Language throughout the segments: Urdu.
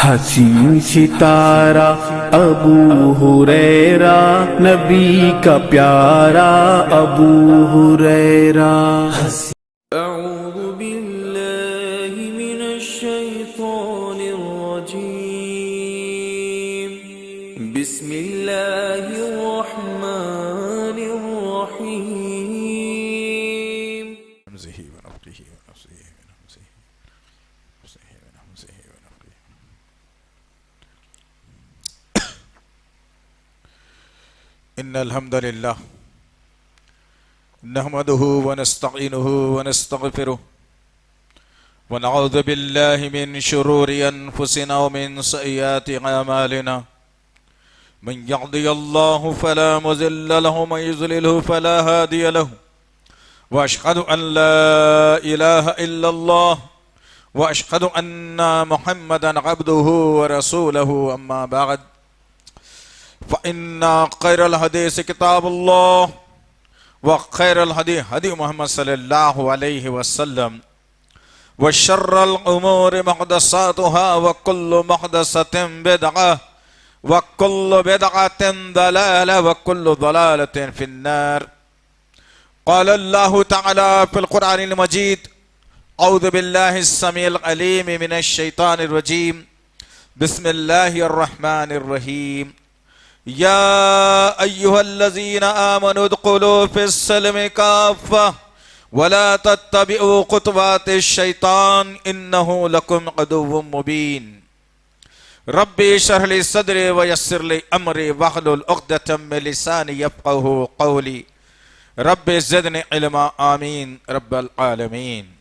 حسین ستارہ ابو ہریرہ نبی کا پیارا ابو ہریرہ۔ اعوذ باللہ من الشیطان الرجیم، بسم اللہ الرحمن الرحیم۔ ان الحمد للہ نحمده ونستعینه ونستغفره ونعوذ باللہ من شرور انفسنا ومن سیئات اعمالنا، من یهده اللہ فلا مضل له ومن یضلل فلا هادی له، واشهد ان لا الہ الا اللہ واشهد ان محمدا عبده ورسوله، اما بعد فإن خير الحديث كتاب الله وخير الهدي هدي محمد صلى الله عليه وسلم، وشر الأمور محدثاتها وكل محدثة بدعة وكل بدعة ضلالة وكل ضلالة في النار۔ قال الله تعالى في القرآن المجيد: أعوذ بالله السميع العليم من الشيطان الرجيم، بسم الله الرحمن الرحيم۔ يا أيها الذين آمنوا ادخلوا في السلم كافة ولا تتبعوا خطوات الشيطان إنه لكم عدو مبين۔ ربي اشرح لي صدري ويسر لي أمري واحلل عقدة من لساني يفقهوا قولي، رب زدني علما، آمين رب العالمين۔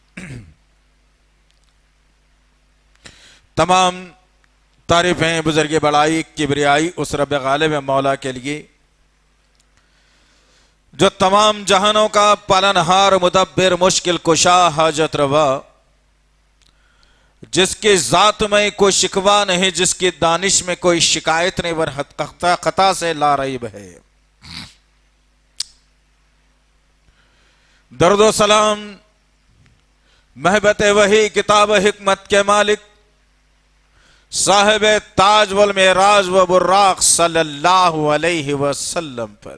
تمام تعریفیں بزرگ بڑائی کبریائی اس رب غالب مولا کے لیے جو تمام جہانوں کا پالنہار مدبر مشکل کشا حاجت روا، جس کی ذات میں کوئی شکوہ نہیں، جس کی دانش میں کوئی شکایت نہیں، ور خطا سے لا ریب ہے۔ درود و سلام محبت وحی کتاب حکمت کے مالک صاحب تاج والمعراج و براق صلی اللہ علیہ وسلم پر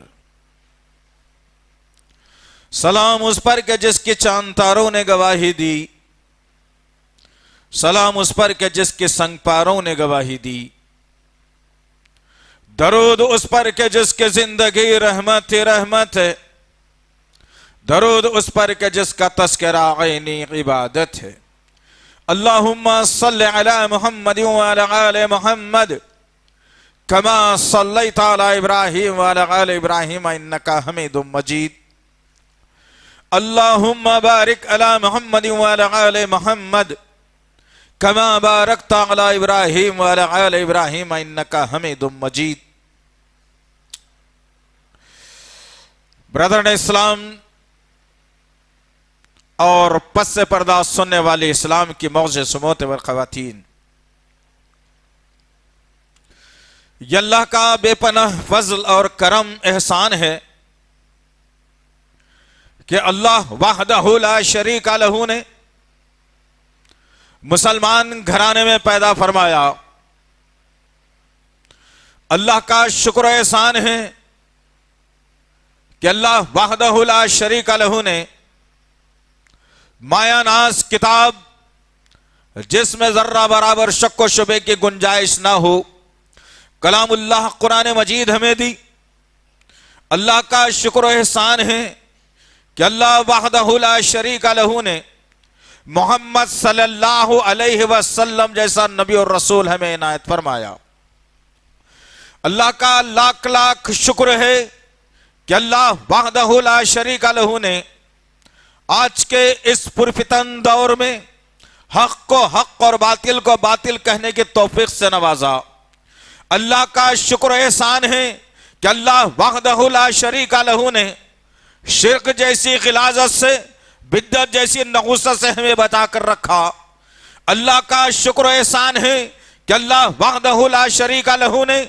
سلام، اس پر کہ جس کی چاند تاروں نے گواہی دی، سلام اس پر کہ جس کے سنگ پاروں نے گواہی دی، درود اس پر کہ جس کی زندگی رحمت ہی رحمت ہے، درود اس پر کہ جس کا تذکرہ عینی عبادت ہے۔ اللہم صلی علی محمد وعلی آل محمد کما صلیت علی ابراہیم وعلی آل ابراہیم انکا حمید مجید۔ اللہم بارک علی محمد وعلی آل محمد کما بارکت علی ابراہیم وعلی آل ابراہیم انکا حمید مجید۔ برادران اسلام اور پس سے پردہ سننے والے اسلام کی معزز سموت و خواتین، یہ اللہ کا بے پناہ فضل اور کرم احسان ہے کہ اللہ وحدہ لا شریک لہ نے مسلمان گھرانے میں پیدا فرمایا۔ اللہ کا شکر و احسان ہے کہ اللہ وحدہ لا شریک لہ نے مایا ناز کتاب جس میں ذرہ برابر شک و شبے کی گنجائش نہ ہو، کلام اللہ قرآن مجید ہمیں دی۔ اللہ کا شکر و احسان ہے کہ اللہ وحدہ لا شریک لہ نے محمد صلی اللہ علیہ وسلم جیسا نبی اور رسول ہمیں عنایت فرمایا۔ اللہ کا لاکھ لاکھ شکر ہے کہ اللہ وحدہ لا شریک لہ نے آج کے اس پرفتن دور میں حق کو حق اور باطل کو باطل کہنے کی توفیق سے نوازا۔ اللہ کا شکر و احسان ہے کہ اللہ وحدہ لا شریک لہ نے شرک جیسی غلاظت سے، بدعت جیسی نحوست سے ہمیں بچا کر رکھا۔ اللہ کا شکر و احسان ہے کہ اللہ وحدہ لا شریک لہ نے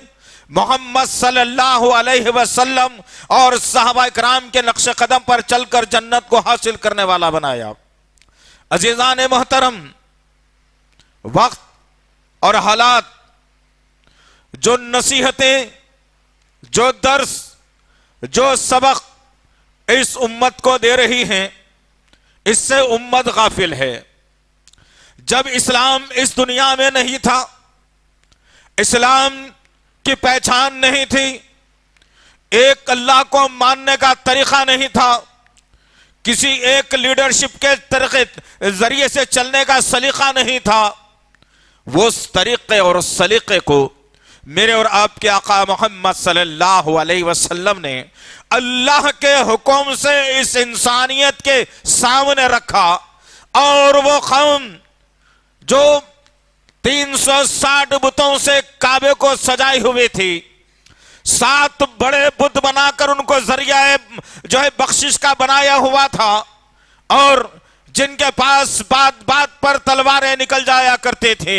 محمد صلی اللہ علیہ وسلم اور صحابہ اکرام کے نقش قدم پر چل کر جنت کو حاصل کرنے والا بنایا۔ عزیزان محترم، وقت اور حالات، جو نصیحتیں، جو درس، جو سبق اس امت کو دے رہی ہیں، اس سے امت غافل ہے۔ جب اسلام اس دنیا میں نہیں تھا، اسلام کی پہچان نہیں تھی، ایک اللہ کو ماننے کا طریقہ نہیں تھا، کسی ایک لیڈرشپ کے ذریعے سے چلنے کا سلیقہ نہیں تھا، وہ اس طریقے اور اس سلیقے کو میرے اور آپ کے آقا محمد صلی اللہ علیہ وسلم نے اللہ کے حکم سے اس انسانیت کے سامنے رکھا۔ اور وہ قوم جو 360 بتوں سے کعبے کو سجائی ہوئی تھی، 7 بڑے بت بنا کر ان کو ذریعہ بخشش کا بنایا ہوا تھا، اور جن کے پاس بات بات پر تلواریں نکل جایا کرتے تھے،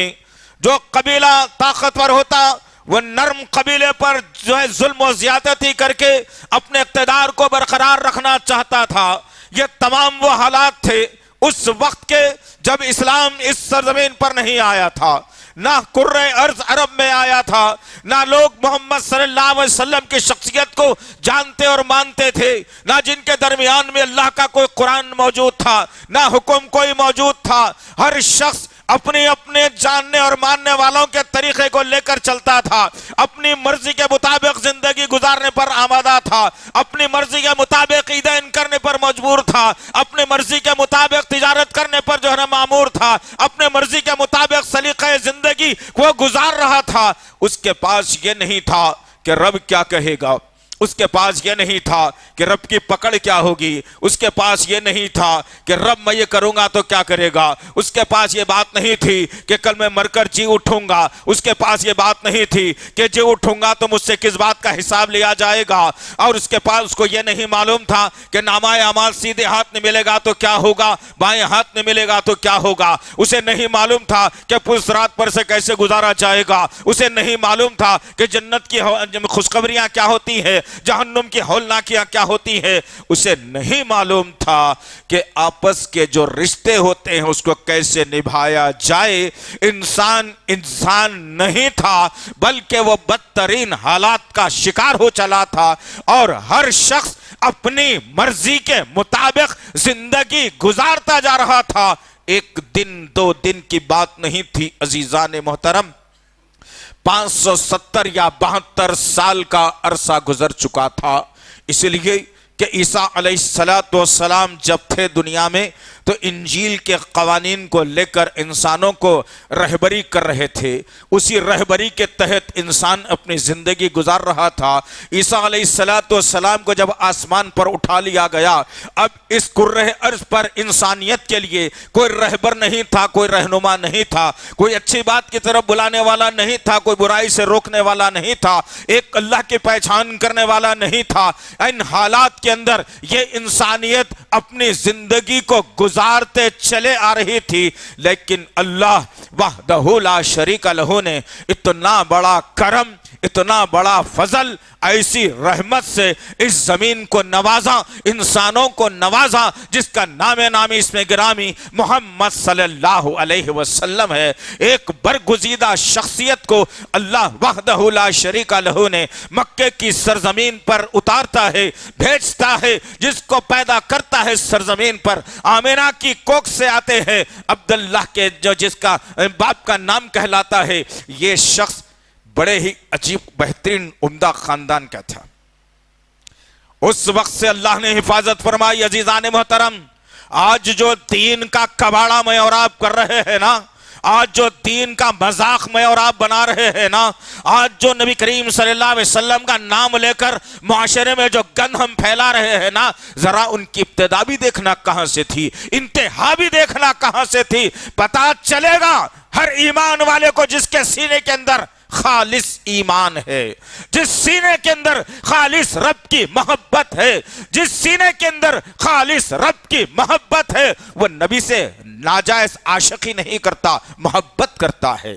جو قبیلہ طاقتور ہوتا وہ نرم قبیلے پر ظلم و زیادتی کر کے اپنے اقتدار کو برقرار رکھنا چاہتا تھا۔ یہ تمام وہ حالات تھے اس وقت کے جب اسلام اس سرزمین پر نہیں آیا تھا، نہ کرۂ ارض عرب میں آیا تھا، نہ لوگ محمد صلی اللہ علیہ وسلم کی شخصیت کو جانتے اور مانتے تھے، نہ جن کے درمیان میں اللہ کا کوئی قرآن موجود تھا، نہ حکم کوئی موجود تھا۔ ہر شخص اپنے اپنے جاننے اور ماننے والوں کے طریقے کو لے کر چلتا تھا، اپنی مرضی کے مطابق زندگی گزارنے پر آمادہ تھا، اپنی مرضی کے مطابق عیدین کرنے پر مجبور تھا، اپنی مرضی کے مطابق تجارت کرنے پر مامور تھا، اپنے مرضی کے مطابق سلیقہ زندگی وہ گزار رہا تھا۔ اس کے پاس یہ نہیں تھا کہ رب کیا کہے گا، اس کے پاس یہ نہیں تھا کہ رب کی پکڑ کیا ہوگی، اس کے پاس یہ نہیں تھا کہ رب میں یہ کروں گا تو کیا کرے گا، اس کے پاس یہ بات نہیں تھی کہ کل میں مر کر جی اٹھوں گا، اس کے پاس یہ بات نہیں تھی کہ جی اٹھوں گا تو مجھ سے کس بات کا حساب لیا جائے گا، اور اس کے پاس اس کو یہ نہیں معلوم تھا کہ نامہ اعمال سیدھے ہاتھ میں ملے گا تو کیا ہوگا، بائیں ہاتھ میں ملے گا تو کیا ہوگا۔ اسے نہیں معلوم تھا کہ پولیس رات پر سے کیسے گزارا جائے گا، اسے نہیں معلوم تھا کہ جنت کی خوشخبریاں کیا ہوتی ہیں، جہنم کی ہولناکیاں کیا ہوتی ہے۔ اسے نہیں معلوم تھا کہ آپس کے جو رشتے ہوتے ہیں اس کو کیسے نبھایا جائے۔ انسان نہیں تھا بلکہ وہ بدترین حالات کا شکار ہو چلا تھا، اور ہر شخص اپنی مرضی کے مطابق زندگی گزارتا جا رہا تھا۔ ایک دن 2 دن کی بات نہیں تھی عزیزان محترم، 570 یا 72 سال کا عرصہ گزر چکا تھا، اس لیے کہ عیسیٰ علیہ السلام جب تھے دنیا میں تو انجیل کے قوانین کو لے کر انسانوں کو رہبری کر رہے تھے، اسی رہبری کے تحت انسان اپنی زندگی گزار رہا تھا۔ عیسیٰ علیہ السلام کو جب آسمان پر اٹھا لیا گیا، اب اس کرۂ ارض پر انسانیت کے لیے کوئی رہبر نہیں تھا، کوئی رہنما نہیں تھا، کوئی اچھی بات کی طرف بلانے والا نہیں تھا، کوئی برائی سے روکنے والا نہیں تھا، ایک اللہ کی پہچان کرنے والا نہیں تھا۔ ان حالات کے اندر یہ انسانیت اپنی زندگی کو گزارتے چلے آ رہی تھی، لیکن اللہ وحدہ لا شریک لہ نے اتنا بڑا کرم، اتنا بڑا فضل، ایسی رحمت سے اس زمین کو نوازا، انسانوں کو نوازا، جس کا نام نامی اس میں گرامی محمد صلی اللہ علیہ وسلم ہے۔ ایک برگزیدہ شخصیت کو اللہ وحدہ لا شریک لہ نے مکے کی سرزمین پر اتارتا ہے، بھیجتا ہے، جس کو پیدا کرتا ہے سرزمین پر۔ آمینہ کی کوکھ سے آتے ہیں، عبداللہ کے جو جس کا باپ کا نام کہلاتا ہے، یہ شخص بڑے ہی عجیب بہترین عمدہ خاندان کا تھا۔ اس وقت سے اللہ نے حفاظت فرمائی۔ عزیزان محترم، آج جو دین کا کباڑا میں اور آپ کر رہے ہیں نا، آج جو دین کا مذاق میں اور آپ بنا رہے ہیں نا، آج جو نبی کریم صلی اللہ علیہ وسلم کا نام لے کر معاشرے میں جو گند ہم پھیلا رہے ہیں نا، ذرا ان کی ابتدا بھی دیکھنا کہاں سے تھی، انتہا بھی دیکھنا کہاں سے تھی۔ پتہ چلے گا ہر ایمان والے کو جس کے سینے کے اندر خالص ایمان ہے، جس سینے کے اندر خالص رب کی محبت ہے، جس سینے کے اندر خالص رب کی محبت ہے، وہ نبی سے ناجائز عاشقی نہیں کرتا، محبت کرتا ہے۔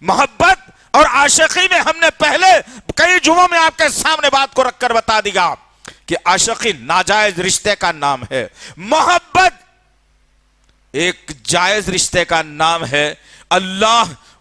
محبت اور عاشقی میں ہم نے پہلے کئی جمعوں میں آپ کے سامنے بات کو رکھ کر بتا دیا کہ عاشقی ناجائز رشتے کا نام ہے، محبت ایک جائز رشتے کا نام ہے۔ اللہ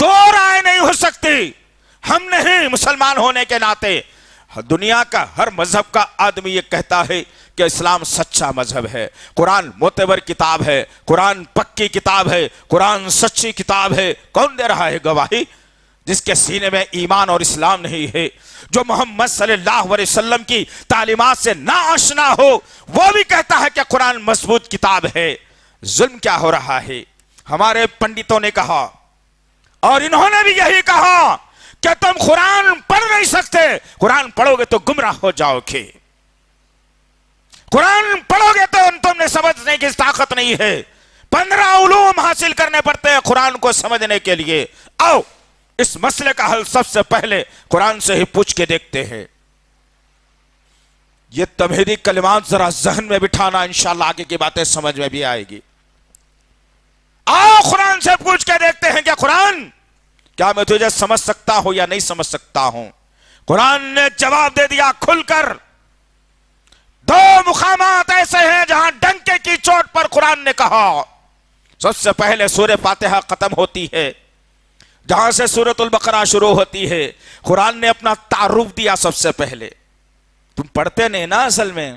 دو رائے نہیں ہو سکتی. ہم نہیں مسلمان ہونے کے ناطے دنیا کا ہر مذہب کا آدمی یہ کہتا ہے کہ اسلام سچا مذہب ہے, قرآن معتبر کتاب ہے, قرآن پکی کتاب ہے, قرآن سچی کتاب ہے. کون دے رہا ہے گواہی؟ جس کے سینے میں ایمان اور اسلام نہیں ہے, جو محمد صلی اللہ علیہ وسلم کی تعلیمات سے نا آشنا ہو, وہ بھی کہتا ہے کہ قرآن مضبوط کتاب ہے. ظلم کیا ہو رہا ہے؟ ہمارے پنڈتوں نے کہا اور انہوں نے بھی یہی کہا کہ تم قرآن پڑھ نہیں سکتے, قرآن پڑھو گے تو گمراہ ہو جاؤ گے, قرآن پڑھو گے تو تم نے سمجھنے کی طاقت نہیں ہے. 15 علوم حاصل کرنے پڑتے ہیں قرآن کو سمجھنے کے لیے. آؤ اس مسئلے کا حل سب سے پہلے قرآن سے ہی پوچھ کے دیکھتے ہیں. یہ تمہیدی کلمات ذرا ذہن میں بٹھانا, انشاءاللہ آگے کی باتیں سمجھ میں بھی آئے گی. آؤ قرآن سے پوچھ کے دیکھتے ہیں کہ قرآن کیا میں تجھے سمجھ سکتا ہوں یا نہیں سمجھ سکتا ہوں. قرآن نے جواب دے دیا کھل کر. 2 مقامات ایسے ہیں جہاں ڈنکے کی چوٹ پر قرآن نے کہا. سب سے پہلے سورہ فاتحہ ختم ہوتی ہے, جہاں سے سورۃ البقرہ شروع ہوتی ہے. قرآن نے اپنا تعارف دیا سب سے پہلے. تم پڑھتے نہیں نا, اصل میں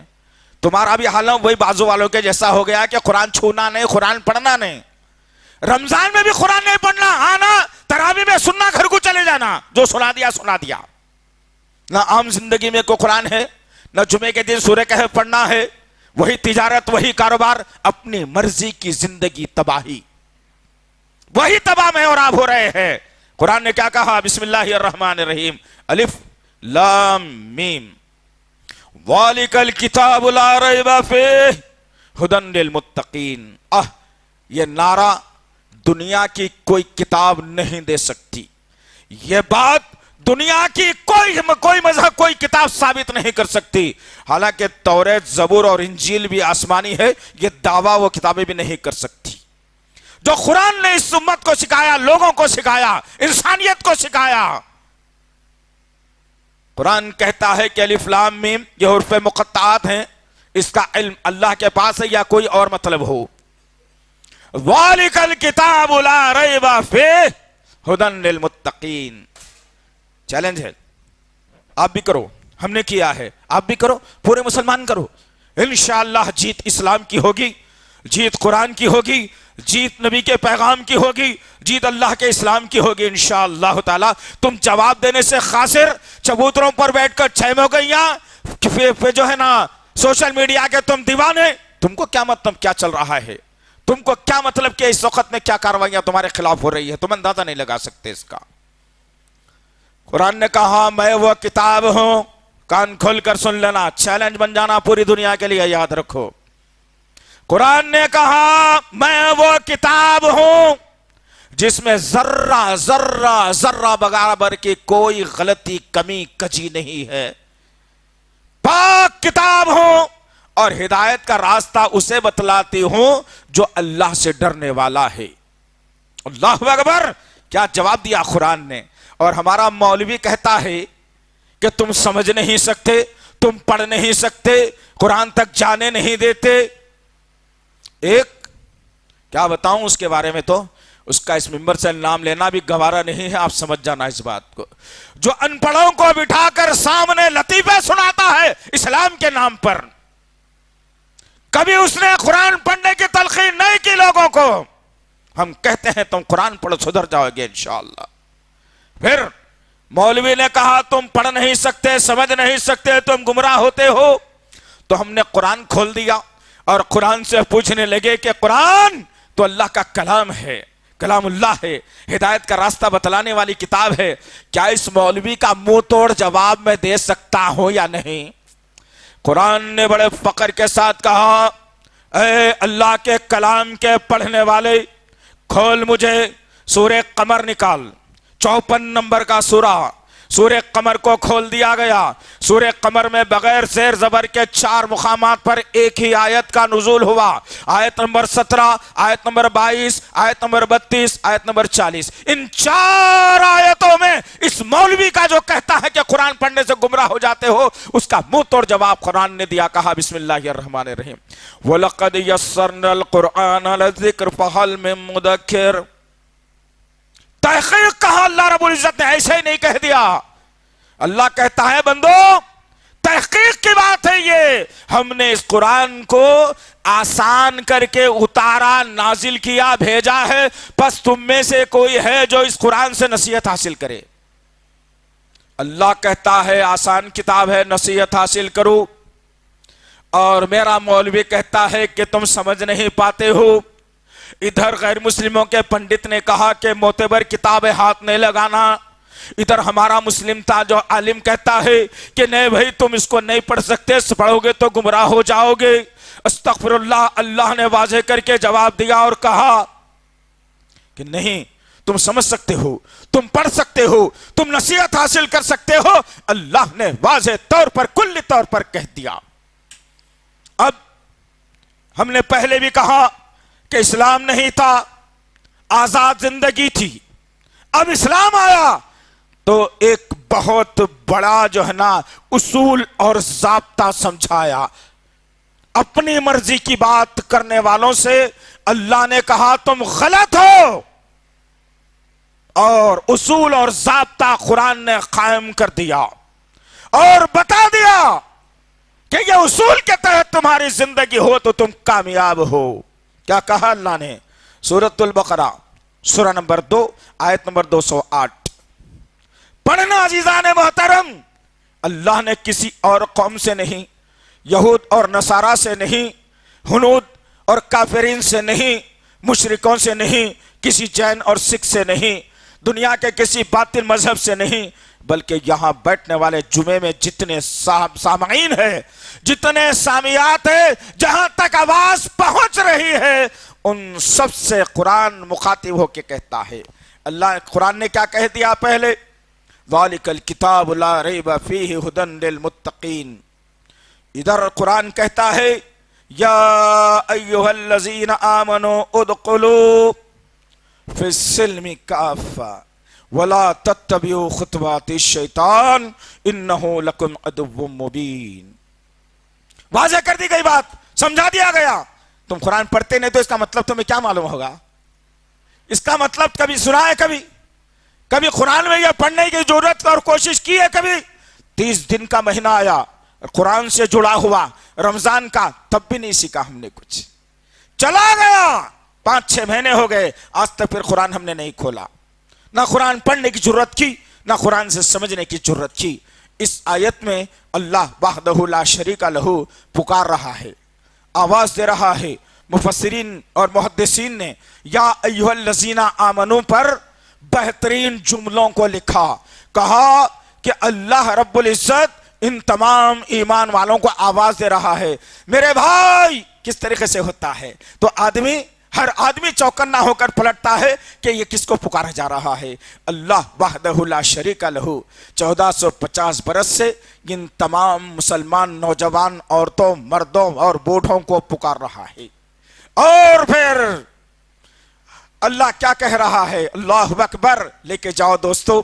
تمہارا بھی حال وہی بازو والوں کے جیسا ہو گیا کہ قرآن چھونا نہیں, قرآن پڑھنا نہیں. رمضان میں بھی قرآن نہیں پڑھنا, آنا تراویح میں سننا, گھر کو چلے جانا, جو سنا دیا سنا دیا. نہ عام زندگی میں کوئی قرآن ہے, نہ جمعے کے دن سورہ کہف پڑھنا ہے. وہی تجارت, وہی کاروبار, اپنی مرضی کی زندگی, تباہی, وہی تباہ میں اور آپ ہو رہے ہیں. قرآن نے کیا کہا؟ بسم اللہ الرحمن الرحیم, الف لام میم, ذالک الکتاب لا ریب فیہ ھدی للمتقین. یہ نعرہ دنیا کی کوئی کتاب نہیں دے سکتی. یہ بات دنیا کی کوئی مذہب, کوئی کتاب ثابت نہیں کر سکتی. حالانکہ توریت, زبور اور انجیل بھی آسمانی ہے, یہ دعویٰ وہ کتابیں بھی نہیں کر سکتی. جو قرآن نے اس امت کو سکھایا, لوگوں کو سکھایا, انسانیت کو سکھایا. قرآن کہتا ہے کہ الف لام میم یہ حروف مقطعات ہیں, اس کا علم اللہ کے پاس ہے یا کوئی اور مطلب ہو. ذالک الکتاب لا ریب فیہ ھدی للمتقین. چیلنج ہے, آپ بھی کرو, ہم نے کیا ہے, آپ بھی کرو, پورے مسلمان کرو. انشاءاللہ جیت اسلام کی ہوگی, جیت قرآن کی ہوگی, جیت نبی کے پیغام کی ہوگی, جیت اللہ کے اسلام کی ہوگی انشاءاللہ تعالی. تم جواب دینے سے خاسر, چبوتروں پر بیٹھ کر چھیمو گئیاں, جو ہے نا سوشل میڈیا کے تم دیوانے, تم کو کیا مطلب کیا چل رہا ہے, تم کو کیا مطلب کہ اس وقت میں کیا کاروائیاں تمہارے خلاف ہو رہی ہے, تم اندازہ نہیں لگا سکتے اس کا. قرآن نے کہا میں وہ کتاب ہوں, کان کھول کر سن لینا, چیلنج بن جانا پوری دنیا کے لیے, یاد رکھو. قرآن نے کہا میں وہ کتاب ہوں جس میں ذرہ ذرہ ذرہ برابر کی کوئی غلطی, کمی, کجی نہیں ہے. پاک کتاب ہوں اور ہدایت کا راستہ اسے بتلاتی ہوں جو اللہ سے ڈرنے والا ہے. اللہ اکبر, کیا جواب دیا قرآن نے. اور ہمارا مولوی کہتا ہے کہ تم سمجھ نہیں سکتے, تم پڑھ نہیں سکتے, قرآن تک جانے نہیں دیتے. ایک کیا بتاؤں اس کے بارے میں, تو اس کا اس ممبر سے نام لینا بھی گوارا نہیں ہے, آپ سمجھ جانا اس بات کو. جو ان پڑھوں کو بٹھا کر سامنے لطیفے سناتا ہے اسلام کے نام پر, کبھی اس نے قرآن پڑھنے کی تلقین نہیں کی لوگوں کو. ہم کہتے ہیں تم قرآن پڑھو سدھر جاؤ گے انشاءاللہ. پھر مولوی نے کہا تم پڑھ نہیں سکتے, سمجھ نہیں سکتے, تم گمراہ ہوتے ہو. تو ہم نے قرآن کھول دیا اور قرآن سے پوچھنے لگے کہ قرآن تو اللہ کا کلام ہے, کلام اللہ ہے, ہدایت کا راستہ بتلانے والی کتاب ہے, کیا اس مولوی کا منہ توڑ جواب میں دے سکتا ہوں یا نہیں؟ قرآن نے بڑے فخر کے ساتھ کہا اے اللہ کے کلام کے پڑھنے والے, کھول مجھے سورہ قمر نکال, 54 نمبر کا سورہ قمر کو کھول دیا گیا. سورہ قمر میں بغیر زیر زبر کے 4 مقامات پر ایک ہی آیت کا نزول ہوا. آیت نمبر 17, آیت نمبر 22, آیت نمبر 32, آیت نمبر 40. ان 4 آیتوں میں اس مولوی کا جو کہتا ہے کہ قرآن پڑھنے سے گمراہ ہو جاتے ہو, اس کا منہ توڑ جواب قرآن نے دیا. کہا بسم اللہ الرحمن الرحیم, وَلَقَدْ يَسَّرْنَا الْقُرْآنَ لِلذِّكْرِ فَهَلْ مِن مُّدَّكِرٍ. تحقیق کہا اللہ رب العزت نے ایسے ہی نہیں کہہ دیا. اللہ کہتا ہے بندو تحقیق کی بات ہے یہ، ہم نے اس قرآن کو آسان کر کے اتارا، نازل کیا، بھیجا ہے، پس تم میں سے کوئی ہے جو اس قرآن سے نصیحت حاصل کرے. اللہ کہتا ہے آسان کتاب ہے، نصیحت حاصل کرو، اور میرا مولوی کہتا ہے کہ تم سمجھ نہیں پاتے ہو. ادھر غیر مسلموں کے پنڈت نے کہا کہ معتبر کتاب ہاتھ نہیں لگانا، ادھر ہمارا مسلم تھا جو عالم کہتا ہے کہ نہیں بھائی تم اس کو نہیں پڑھ سکتے، پڑھو گے تو گمراہ ہو جاؤ گے. استغفر اللہ. اللہ نے واضح کر کے جواب دیا اور کہا کہ نہیں، تم سمجھ سکتے ہو، تم پڑھ سکتے ہو، تم نصیحت حاصل کر سکتے ہو. اللہ نے واضح طور پر کلی طور پر کہہ دیا. اب ہم نے پہلے بھی کہا کہ اسلام نہیں تھا، آزاد زندگی تھی. اب اسلام آیا تو ایک بہت بڑا جو ہے نا اصول اور ضابطہ سمجھایا. اپنی مرضی کی بات کرنے والوں سے اللہ نے کہا تم غلط ہو، اور اصول اور ضابطہ قرآن نے قائم کر دیا اور بتا دیا کہ یہ اصول کے تحت تمہاری زندگی ہو تو تم کامیاب ہو. کیا کہا اللہ نے؟ سورۃ البقرہ سورہ نمبر 2 آیت نمبر 208 پڑھنا عزیزان محترم. اللہ نے کسی اور قوم سے نہیں، یہود اور نصارہ سے نہیں، ہنود اور کافرین سے نہیں، مشرکوں سے نہیں، کسی جین اور سکھ سے نہیں، دنیا کے کسی باطل مذہب سے نہیں، بلکہ یہاں بیٹھنے والے جمعے میں جتنے سامعین ہیں، جتنے سامعات ہیں، جہاں تک آواز پہنچ رہی ہے، ان سب سے قرآن مخاطب ہو کے کہتا ہے. اللہ قرآن نے کیا کہہ دیا پہلے؟ ذالک الکتاب لا ریب فیہ ھدی للمتقین. ادھر قرآن کہتا ہے یا ایھا الذین آمنوا ادخلوا فی السلم کافہ ولا تتبعوا خطوات الشیطان انہ لکم عدو مبین. واضح کر دی گئی بات، سمجھا دیا گیا. تم قرآن پڑھتے نہیں تو اس کا مطلب تمہیں کیا معلوم ہوگا؟ اس کا مطلب کبھی سنا ہے؟ کبھی قرآن میں یہ پڑھنے کی ضرورت اور کوشش کی ہے؟ کبھی 30 دن کا مہینہ آیا قرآن سے جڑا ہوا رمضان کا، تب بھی نہیں سیکھا ہم نے کچھ. چلا گیا 5-6 مہینے ہو گئے، آج تک پھر قرآن ہم نے نہیں کھولا. نہ قرآن پڑھنے کی ضرورت کی، نہ قرآن سے سمجھنے کی ضرورت کی. اس آیت میں اللہ وحدہ لا شریک لہ پکار رہا ہے، آواز دے رہا ہے. مفسرین اور محدثین نے یا ایھا الذین آمنو پر بہترین جملوں کو لکھا، کہا کہ اللہ رب العزت ان تمام ایمان والوں کو آواز دے رہا ہے. میرے بھائی کس طریقے سے ہوتا ہے تو ہر آدمی چوکنا ہو کر پلٹتا ہے کہ یہ کس کو پکارا جا رہا ہے. اللہ وحدہ لا شریک لہ 1450 برس سے ان تمام مسلمان نوجوان عورتوں، مردوں اور بوڑھوں کو پکار رہا ہے. اور پھر اللہ کیا کہہ رہا ہے؟ اللہ اکبر. لے کے جاؤ دوستو،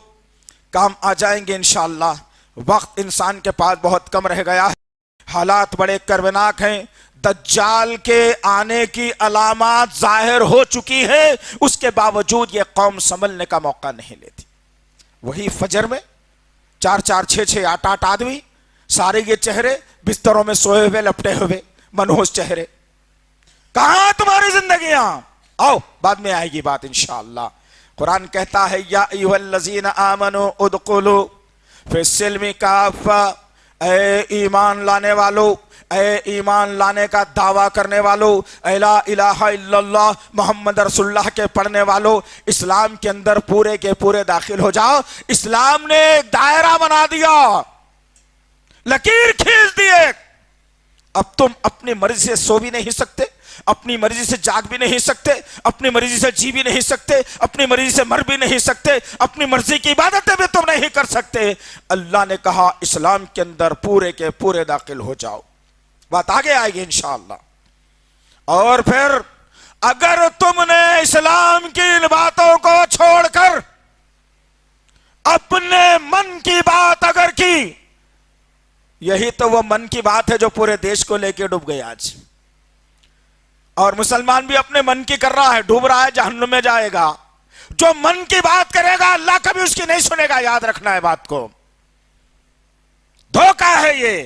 کام آ جائیں گے انشاءاللہ. وقت انسان کے پاس بہت کم رہ گیا ہے، حالات بڑے کربناک ہیں. دجال کے آنے کی علامات ظاہر ہو چکی ہے، اس کے باوجود یہ قوم سنبھلنے کا موقع نہیں لیتی. وہی فجر میں 4-4 6-6 8-8 آدمی، سارے یہ چہرے بستروں میں سوئے ہوئے لپٹے ہوئے منحوس چہرے. کہاں تمہاری زندگیاں؟ آؤ بعد میں آئے گی بات انشاءاللہ. قرآن کہتا ہے یا ایھا الذین آمنوا ادخلوا فی السلم کافہ. اے ایمان لانے والو، اے ایمان لانے کا دعویٰ کرنے والو، اے لا الہ الا اللہ محمد رسول اللہ کے پڑھنے والو، اسلام کے اندر پورے کے پورے داخل ہو جاؤ. اسلام نے ایک دائرہ بنا دیا، لکیر کھینچ دیے. اب تم اپنی مرضی سے سو بھی نہیں سکتے، اپنی مرضی سے جاگ بھی نہیں سکتے، اپنی مرضی سے جی بھی نہیں سکتے، اپنی مرضی سے مر بھی نہیں سکتے، اپنی مرضی کی عبادتیں بھی تم نہیں کر سکتے. اللہ نے کہا اسلام کے اندر پورے کے پورے داخل ہو جاؤ. بات آگے آئے گی انشاءاللہ. اور پھر اگر تم نے اسلام کی ان باتوں کو چھوڑ کر اپنے من کی بات اگر کی، یہی تو وہ من کی بات ہے جو پورے دیش کو لے کے ڈوب گئی آج. اور مسلمان بھی اپنے من کی کر رہا ہے، ڈوب رہا ہے، جہنم میں جائے گا. جو من کی بات کرے گا اللہ کبھی اس کی نہیں سنے گا، یاد رکھنا ہے بات کو، دھوکہ ہے یہ۔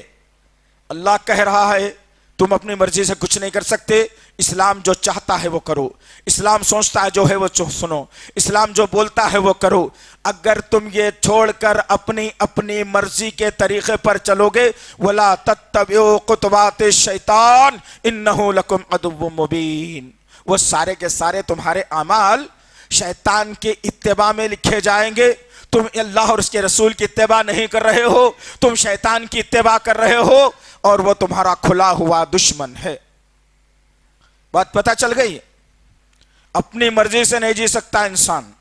اللہ کہہ رہا ہے تم اپنی مرضی سے کچھ نہیں کر سکتے، اسلام جو چاہتا ہے وہ کرو، اسلام سوچتا ہے جو ہے وہ سنو، اسلام جو بولتا ہے وہ کرو۔ اگر تم یہ چھوڑ کر اپنی مرضی کے طریقے پر چلو گے، وَلَا تَتَّبِعُوا خُطُوَاتِ الشَّيْطَانِ إِنَّهُ لَكُمْ عَدُوٌّ مُبِينٌ، وہ سارے کے سارے تمہارے اعمال شیطان کے اتباع میں لکھے جائیں گے۔ تم اللہ اور اس کے رسول کی اتباع نہیں کر رہے ہو، تم شیطان کی اتباع کر رہے ہو، اور وہ تمہارا کھلا ہوا دشمن ہے۔ بات پتہ چل گئی؟ اپنی مرضی سے نہیں جی سکتا انسان،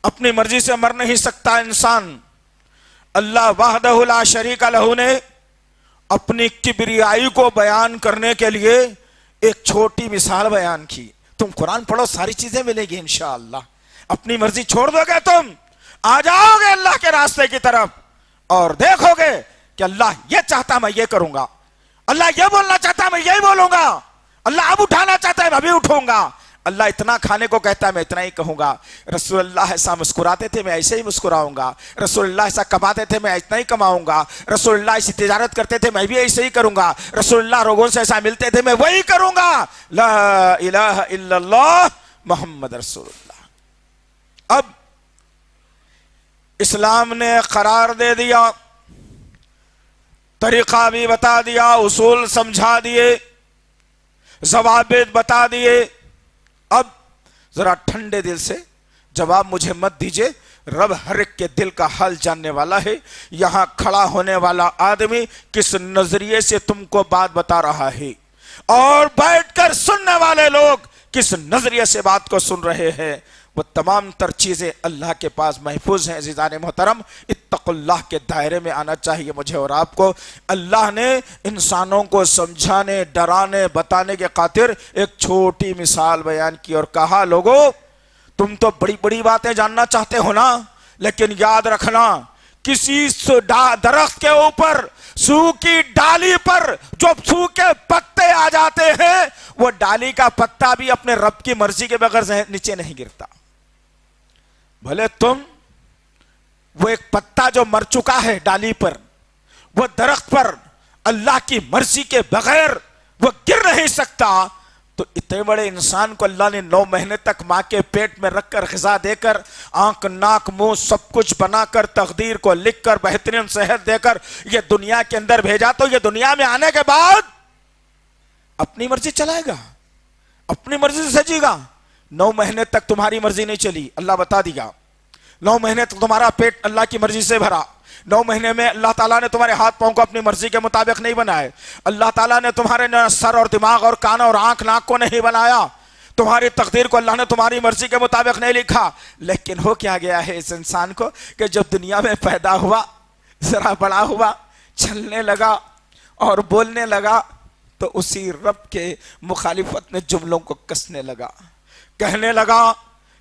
اپنی مرضی سے مر نہیں سکتا انسان۔ اللہ وحدہ لا شریک لہ نے اپنی کبریائی کو بیان کرنے کے لیے ایک چھوٹی مثال بیان کی۔ تم قرآن پڑھو، ساری چیزیں ملے گی انشاءاللہ۔ اپنی مرضی چھوڑ دو گے، تم آ جاؤ گے اللہ کے راستے کی طرف، اور دیکھو گے کہ اللہ یہ چاہتا میں یہ کروں گا، اللہ یہ بولنا چاہتا میں یہی بولوں گا، اللہ اب اٹھانا چاہتا ہے میں ابھی اٹھوں گا، اللہ اتنا کھانے کو کہتا ہے میں اتنا ہی کہوں گا، رسول اللہ ایسا مسکراتے تھے میں ایسے ہی مسکراؤں گا، رسول اللہ ایسا کماتے تھے میں اتنا ہی کماؤں گا، رسول اللہ ایسی تجارت کرتے تھے میں بھی ایسے ہی کروں گا، رسول اللہ لوگوں سے ایسا ملتے تھے میں وہی کروں گا، لا الہ الا اللہ محمد رسول اللہ۔ اب اسلام نے قرار دے دیا، طریقہ بھی بتا دیا، اصول سمجھا دیے، ضوابط بتا دیے۔ اب ذرا ٹھنڈے دل سے جواب مجھے مت دیجئے، رب ہر ایک کے دل کا حال جاننے والا ہے۔ یہاں کھڑا ہونے والا آدمی کس نظریے سے تم کو بات بتا رہا ہے، اور بیٹھ کر سننے والے لوگ کس نظریے سے بات کو سن رہے ہیں، وہ تمام تر چیزیں اللہ کے پاس محفوظ ہیں۔ عزیزان محترم، اتقوا اللہ کے دائرے میں آنا چاہیے مجھے اور آپ کو۔ اللہ نے انسانوں کو سمجھانے، ڈرانے، بتانے کے خاطر ایک چھوٹی مثال بیان کی اور کہا لوگو تم تو بڑی بڑی باتیں جاننا چاہتے ہو نا، لیکن یاد رکھنا کسی درخت کے اوپر سوکھی ڈالی پر جو سوکھے پتے آ جاتے ہیں، وہ ڈالی کا پتا بھی اپنے رب کی مرضی کے بغیر نیچے نہیں گرتا۔ بھلے تم وہ ایک پتا جو مر چکا ہے ڈالی پر، وہ درخت پر اللہ کی مرضی کے بغیر وہ گر نہیں سکتا، تو اتنے بڑے انسان کو اللہ نے 9 مہینے تک ماں کے پیٹ میں رکھ کر غذا دے کر، آنکھ ناک منہ سب کچھ بنا کر، تقدیر کو لکھ کر، بہترین صحت دے کر یہ دنیا کے اندر بھیجا، تو یہ دنیا میں آنے کے بعد اپنی مرضی چلائے گا، اپنی مرضی سے سجے گا۔ 9 مہینے تک تمہاری مرضی نہیں چلی، اللہ بتا دیا۔ 9 مہینے تک تمہارا پیٹ اللہ کی مرضی سے بھرا، 9 مہینے میں اللہ تعالیٰ نے تمہارے ہاتھ پاؤں کو اپنی مرضی کے مطابق نہیں بنائے، اللہ تعالیٰ نے تمہارے سر اور دماغ اور کان اور آنکھ ناک کو نہیں بنایا، تمہاری تقدیر کو اللہ نے تمہاری مرضی کے مطابق نہیں لکھا۔ لیکن ہو کیا گیا ہے اس انسان کو کہ جب دنیا میں پیدا ہوا، ذرا بڑا ہوا، چلنے لگا اور بولنے لگا، تو اسی رب کے مخالفت میں جملوں کو کسنے لگا، کہنے لگا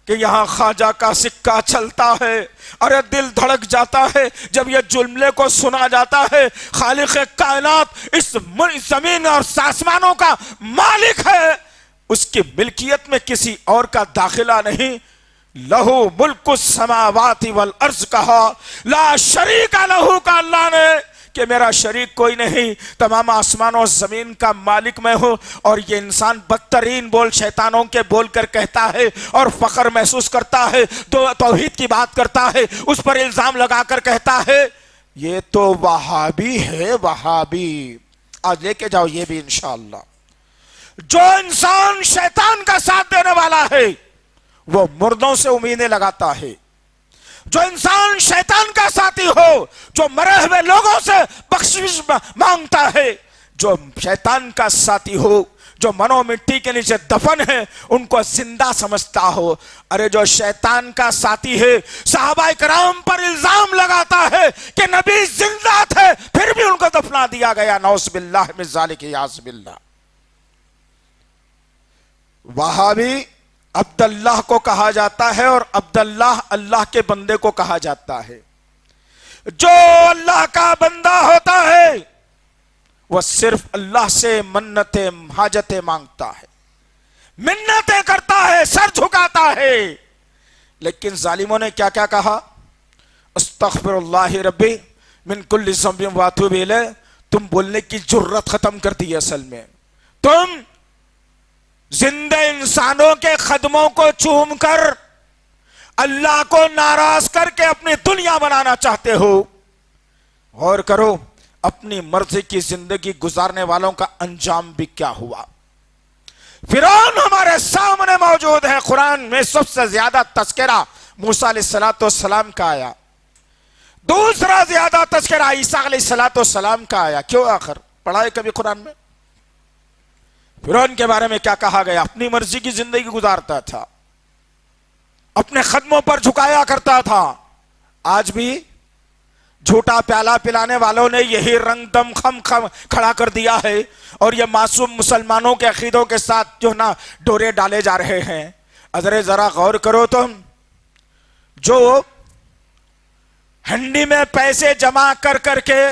کہ یہاں خواجہ کا سکہ چلتا ہے، ارے دل دھڑک جاتا ہے جب یہ جملے کو سنا جاتا ہے۔ خالق کائنات اس زمین اور آسمانوں کا مالک ہے، اس کی ملکیت میں کسی اور کا داخلہ نہیں۔ لہو ملک السماوات والارض کہا، لا شریک لہو کا اللہ نے کہ میرا شریک کوئی نہیں، تمام آسمان و زمین کا مالک میں ہوں۔ اور یہ انسان بدترین بول شیطانوں کے بول کر کہتا ہے اور فخر محسوس کرتا ہے، توحید کی بات کرتا ہے، اس پر الزام لگا کر کہتا ہے یہ تو وہابی ہے، وہابی۔ آج لے کے جاؤ یہ بھی انشاءاللہ۔ جو انسان شیطان کا ساتھ دینے والا ہے وہ مردوں سے امیدیں لگاتا ہے، جو انسان شیطان کا ساتھی ہو، جو مرے ہوئے لوگوں سے بخشش مانگتا ہے، جو شیطان کا ساتھی ہو، جو منو مٹی کے نیچے دفن ہے ان کو زندہ سمجھتا ہو۔ ارے جو شیطان کا ساتھی ہے، صحابہ کرام پر الزام لگاتا ہے کہ نبی زندہ تھے پھر بھی ان کو دفنا دیا گیا، نعوذ باللہ من ذالک، یعوذ باللہ۔ وہابی عبداللہ کو کہا جاتا ہے اور عبداللہ اللہ کے بندے کو کہا جاتا ہے۔ جو اللہ کا بندہ ہوتا ہے وہ صرف اللہ سے منتیں حاجتیں مانگتا ہے، منتیں کرتا ہے، سر جھکاتا ہے، لیکن ظالموں نے کیا کیا کہا؟ استغفر اللہ ربی من کل ذنب واتوب الیہ. تم بولنے کی جرت ختم کر دی. اصل میں تم زندہ انسانوں کے قدموں کو چوم کر اللہ کو ناراض کر کے اپنی دنیا بنانا چاہتے ہو. غور کرو اپنی مرضی کی زندگی گزارنے والوں کا انجام بھی کیا ہوا. فرعون ہمارے سامنے موجود ہے. قرآن میں سب سے زیادہ تذکرہ موسیٰ علیہ السلام کا آیا. دوسرا زیادہ تذکرہ عیسیٰ علیہ السلام کا آیا. کیوں؟ آخر پڑھا ہے کبھی قرآن میں؟ فرعون کے بارے میں کیا کہا گیا؟ اپنی مرضی کی زندگی گزارتا تھا, اپنے قدموں پر جھکایا کرتا تھا. آج بھی جھوٹا پیالہ پلانے والوں نے یہی رنگ دم خم کھڑا کر دیا ہے, اور یہ معصوم مسلمانوں کے عقیدوں کے ساتھ جو نا ڈورے ڈالے جا رہے ہیں. اگر ذرا غور کرو تو جو ہنڈی میں پیسے جمع کر کر کے,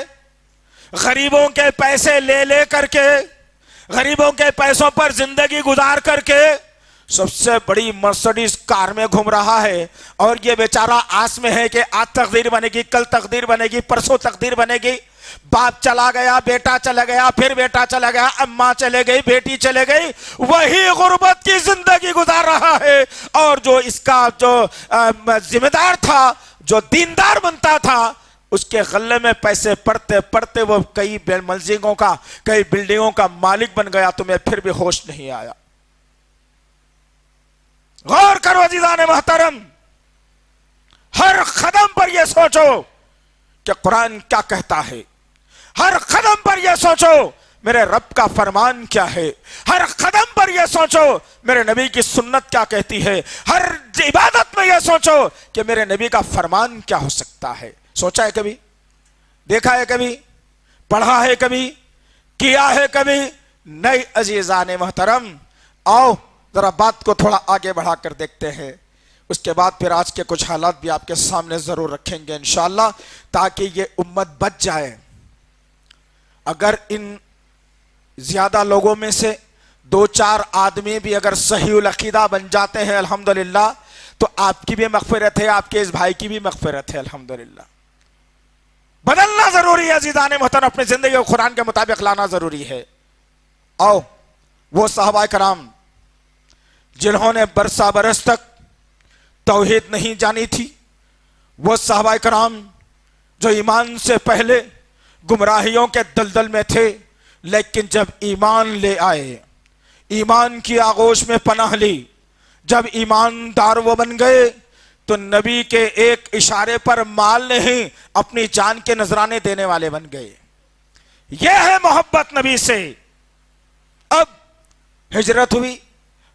غریبوں کے پیسے لے لے کر کے, غریبوں کے پیسوں پر زندگی گزار کر کے سب سے بڑی مرسڈیز کار میں گھوم رہا ہے, اور یہ بیچارہ آس میں ہے کہ آج تقدیر بنے گی, کل تقدیر بنے گی, پرسوں تقدیر بنے گی. باپ چلا گیا, بیٹا چلا گیا, پھر بیٹا چلا گیا, اماں چلے گئی, بیٹی چلے گئی, وہی غربت کی زندگی گزار رہا ہے. اور جو اس کا جو ذمہ دار تھا, جو دیندار بنتا تھا, اس کے غلے میں پیسے پڑتے پڑتے وہ کئی منزلوں کا, کئی بلڈنگوں کا مالک بن گیا. تمہیں پھر بھی ہوش نہیں آیا. غور کرو عزیزان محترم, ہر قدم پر یہ سوچو کہ قرآن کیا کہتا ہے. ہر قدم پر یہ سوچو میرے رب کا فرمان کیا ہے. ہر قدم پر یہ سوچو میرے نبی کی سنت کیا کہتی ہے. ہر عبادت میں یہ سوچو کہ میرے نبی کا فرمان کیا ہو سکتا ہے. سوچا ہے کبھی؟ دیکھا ہے کبھی؟ پڑھا ہے کبھی؟ کیا ہے کبھی؟ نہیں. عزیزان محترم, آؤ ذرا بات کو تھوڑا آگے بڑھا کر دیکھتے ہیں. اس کے بعد پھر آج کے کچھ حالات بھی آپ کے سامنے ضرور رکھیں گے انشاءاللہ, تاکہ یہ امت بچ جائے. اگر ان زیادہ لوگوں میں سے 2-4 آدمی بھی اگر صحیح العقیدہ بن جاتے ہیں الحمدللہ, تو آپ کی بھی مغفرت ہے, آپ کے اس بھائی کی بھی مغفرت ہے الحمدللہ. بدلنا ضروری ہے عزیزان محترم, اپنی زندگی کو قرآن کے مطابق لانا ضروری ہے. آؤ وہ صحابہ کرام جنہوں نے برسا برس تک توحید نہیں جانی تھی, وہ صحابہ کرام جو ایمان سے پہلے گمراہیوں کے دلدل میں تھے, لیکن جب ایمان لے آئے, ایمان کی آغوش میں پناہ لی, جب ایماندار وہ بن گئے, تو نبی کے ایک اشارے پر مال نہیں اپنی جان کے نذرانے دینے والے بن گئے. یہ ہے محبت نبی سے. اب ہجرت ہوئی,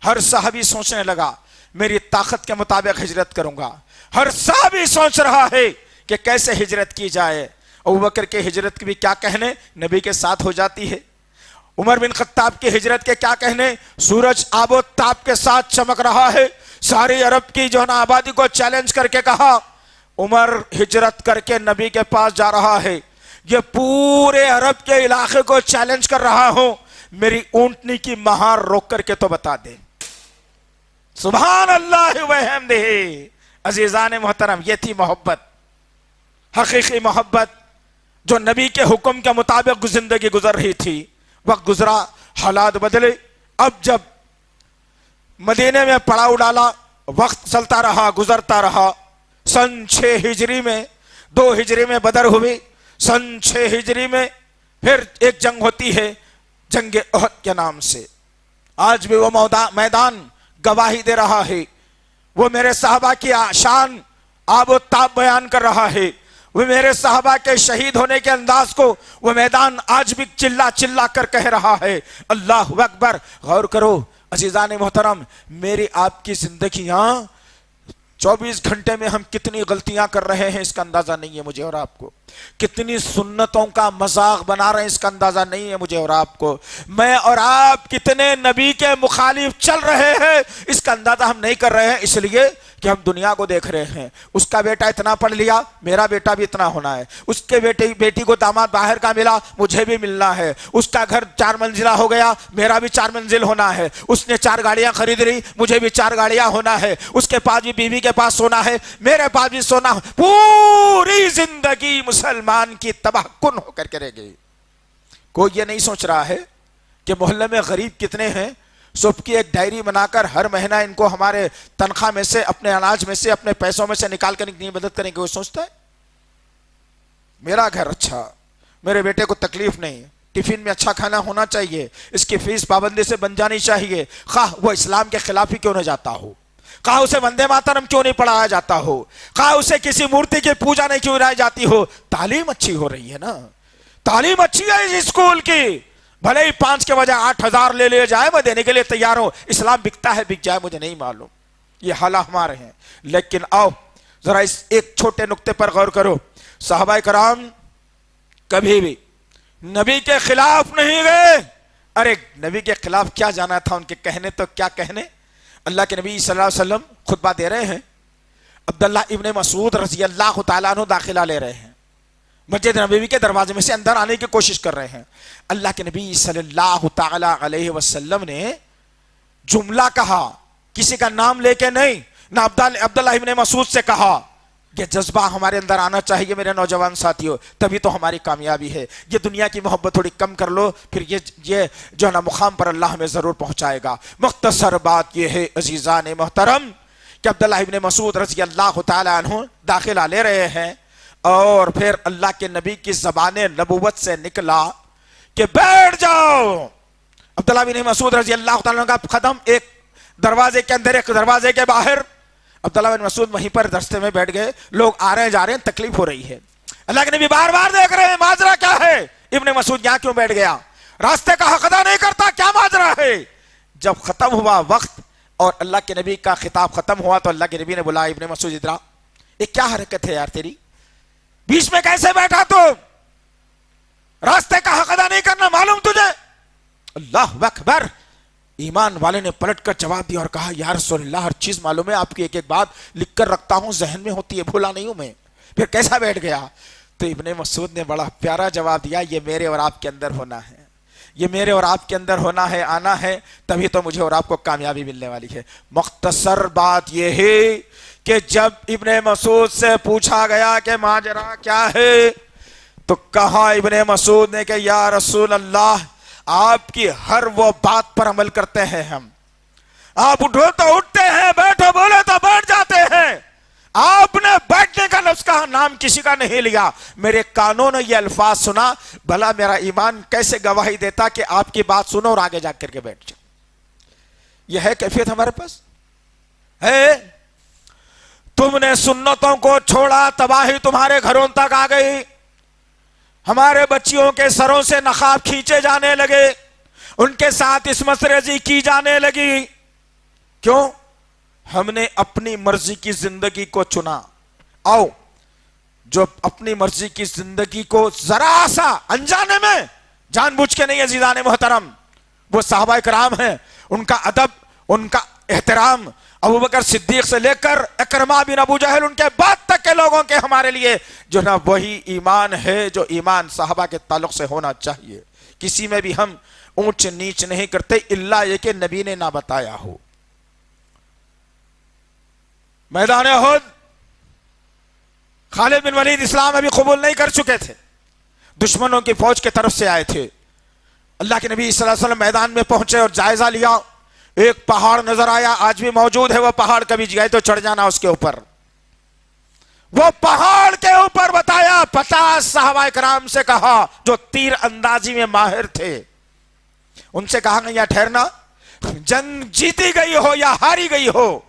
ہر صحابی سوچنے لگا میری طاقت کے مطابق ہجرت کروں گا. ہر صحابی سوچ رہا ہے کہ کیسے ہجرت کی جائے. ابوبکر کے ہجرت کی بھی کیا کہنے, نبی کے ساتھ ہو جاتی ہے. عمر بن خطاب کی ہجرت کے کیا کہنے, سورج آب و تاب کے ساتھ چمک رہا ہے. ساری عرب کی جو ہے نا آبادی کو چیلنج کر کے کہا, عمر ہجرت کر کے نبی کے پاس جا رہا ہے, یہ پورے عرب کے علاقے کو چیلنج کر رہا ہوں, میری اونٹنی کی مہار روک کر کے تو بتا دے. سبحان اللہ وحمدہ. عزیزان محترم, یہ تھی محبت, حقیقی محبت, جو نبی کے حکم کے مطابق زندگی گزر رہی تھی. وقت گزرا, حالات بدلے. اب جب مدینے میں پڑاؤ ڈالا, وقت چلتا رہا, گزرتا رہا. سن 6 ہجری میں, 2 ہجری میں بدر ہوئی, سن 6 ہجری میں پھر ایک جنگ ہوتی ہے, جنگ احد کے نام سے. آج بھی وہ میدان گواہی دے رہا ہے. وہ میرے صحابہ کی شان آب و تاب بیان کر رہا ہے. وہ میرے صحابہ کے شہید ہونے کے انداز کو وہ میدان آج بھی چلا چلا کر کہہ رہا ہے, اللہ اکبر. غور کرو عزیزان محترم, میری آپ کی زندگیاں 24 گھنٹے میں ہم کتنی غلطیاں کر رہے ہیں اس کا اندازہ نہیں ہے مجھے اور آپ کو. کتنی سنتوں کا مذاق بنا رہے ہیں اس کا اندازہ نہیں ہے مجھے اور آپ کو. میں اور آپ کتنے نبی کے مخالف چل رہے ہیں اس کا اندازہ ہم نہیں کر رہے ہیں, اس لیے کہ ہم دنیا کو دیکھ رہے ہیں، اس کا بیٹا اتنا پڑھ لیا، میرا بیٹا بھی اتنا ہونا ہے، اس کے بیٹی کو داماد باہر کا ملا، مجھے بھی ملنا ہے، اس کا گھر 4 منزلہ ہو گیا، میرا بھی 4 منزل ہونا ہے، اس نے 4 گاڑیاں خرید لی، مجھے بھی 4 گاڑیاں ہونا ہے، اس کے پاس بھی بیوی کے پاس سونا ہے، میرے پاس بھی سونا، پوری زندگی مسلمان کی تباہ کن ہو کر کرے گی۔ کوئی یہ نہیں سوچ رہا ہے کہ محلے میں غریب کتنے ہیں، صبح کی ایک ڈائری بنا کر ہر مہینہ ان کو ہمارے تنخواہ میں سے، اپنے اناج میں سے، اپنے پیسوں میں سے نکال کر اتنی مدد کریں گے۔ کوئی سوچتا ہے میرا گھر اچھا، میرے بیٹے کو تکلیف نہیں، ٹفن میں اچھا کھانا ہونا چاہیے، اس کی فیس پابندی سے بن جانی چاہیے، خواہ وہ اسلام کے خلاف ہی کیوں نہ جاتا ہو، خواہ اسے وندے ماترم کیوں نہیں پڑھایا جاتا ہو، خواہ اسے کسی مورتی کی پوجا نہیں کیوں کرائی جاتی ہو، تعلیم اچھی ہو رہی ہے نا، تعلیم اچھی ہے اس اسکول کی، بھلے ہی 5 کے بجائے 8,000 لے جائے، میں دینے کے لیے تیار ہوں، اسلام بکتا ہے بک جائے مجھے نہیں معلوم، یہ حالات ہمارے ہیں۔ لیکن آؤ ذرا اس ایک چھوٹے نقطے پر غور کرو، صحابہ کرام کبھی بھی نبی کے خلاف نہیں گئے۔ ارے نبی کے خلاف کیا جانا تھا، ان کے کہنے تو کیا کہنے، اللہ کے نبی صلی اللہ علیہ وسلم خطبہ دے رہے ہیں، عبداللہ ابن مسعود رضی اللہ تعالیٰ عنہ داخلہ لے رہے ہیں، مسجد نبوی کے دروازے میں سے اندر آنے کی کوشش کر رہے ہیں، اللہ کے نبی صلی اللہ تعالی علیہ وسلم نے جملہ کہا، کسی کا نام لے کے نہیں، نہ عبداللہ ابن مسعود سے کہا، یہ جذبہ ہمارے اندر آنا چاہیے میرے نوجوان ساتھیوں، تبھی تو ہماری کامیابی ہے۔ یہ دنیا کی محبت تھوڑی کم کر لو، پھر یہ جو ہے نا مقام پر اللہ ہمیں ضرور پہنچائے گا۔ مختصر بات یہ ہے عزیزان محترم کہ عبداللہ ابن مسعود رضی اللہ تعالیٰ عنہ داخلہ لے رہے ہیں، اور پھر اللہ کے نبی کی زبان نبوت سے نکلا کہ بیٹھ جاؤ۔ عبداللہ بن مسعود رضی اللہ تعالیٰ عنہ کا قدم ایک دروازے کے اندر، ایک دروازے کے باہر، عبداللہ بن مسعود وہیں پر رستے میں بیٹھ گئے، لوگ آ رہے ہیں جا رہے ہیں، تکلیف ہو رہی ہے، اللہ کے نبی بار بار دیکھ رہے ہیں ماجرا کیا ہے، ابن مسعود یہاں کیوں بیٹھ گیا، راستے کا حق ادا نہیں کرتا، کیا ماجرا ہے۔ جب ختم ہوا وقت اور اللہ کے نبی کا خطاب ختم ہوا تو اللہ کے نبی نے بولا ابن مسعود ادھر آ، یہ کیا حرکت ہے یار تیری، بیچ میں کیسے بیٹھا تو، راستے کا حق ادا نہیں کرنا معلوم تجھے۔ اللہ اکبر، ایمان والے نے پلٹ کر جواب دیا اور کہا یا رسول اللہ ہر چیز معلوم ہے، آپ کی ایک ایک بات لکھ کر رکھتا ہوں، ذہن میں ہوتی ہے، بھولا نہیں ہوں میں، پھر کیسا بیٹھ گیا۔ تو ابن مسعود نے بڑا پیارا جواب دیا، یہ میرے اور آپ کے اندر ہونا ہے، یہ میرے اور آپ کے اندر ہونا ہے، آنا ہے، تبھی تو مجھے اور آپ کو کامیابی ملنے والی ہے۔ مختصر بات یہ ہے کہ جب ابن مسعود سے پوچھا گیا کہ ماجرا کیا ہے تو کہا ابن مسعود نے کہ یا رسول اللہ آپ کی ہر وہ بات پر عمل کرتے ہیں ہم، آپ اٹھو تو اٹھتے ہیں، بیٹھو بولے تو بیٹھ جاتے ہیں، آپ نے بیٹھنے کا لفظ کا نام کسی کا نہیں لیا، میرے کانوں نے یہ الفاظ سنا، بھلا میرا ایمان کیسے گواہی دیتا کہ آپ کی بات سنو اور آگے جا کر کے بیٹھ جاؤ۔ یہ ہے کیفیت ہمارے پاس ہے۔ تم نے سنتوں کو چھوڑا، تباہی تمہارے گھروں تک آ گئی، ہمارے بچیوں کے سروں سے نقاب کھینچے جانے لگے، ان کے ساتھ عصمت ریزی کی جانے لگی، کیوں؟ ہم نے اپنی مرضی کی زندگی کو چنا۔ آؤ جو اپنی مرضی کی زندگی کو ذرا سا انجانے میں، جان بوجھ کے نہیں عزیزان محترم، وہ صحابہ کرام ہیں، ان کا ادب، ان کا احترام، ابو بکر صدیق سے لے کر اکرمہ بن ابو جہل ان کے بعد تک کے لوگوں کے ہمارے لیے جو نا وہی ایمان ہے جو ایمان صحابہ کے تعلق سے ہونا چاہیے۔ کسی میں بھی ہم اونچ نیچ نہیں کرتے الا یہ کہ نبی نے نہ بتایا ہو۔ میدان احد خالد بن ولید اسلام ابھی قبول نہیں کر چکے تھے، دشمنوں کی فوج کے طرف سے آئے تھے، اللہ کے نبی صلی اللہ علیہ وسلم میدان میں پہنچے اور جائزہ لیا، ایک پہاڑ نظر آیا، آج بھی موجود ہے وہ پہاڑ، کبھی گئے تو چڑھ جانا اس کے اوپر، وہ پہاڑ کے اوپر بتایا، 50 صحابہ کرام سے کہا جو تیر اندازی میں ماہر تھے، ان سے کہا یا ٹھہرنا، جنگ جیتی گئی ہو یا ہاری گئی ہو،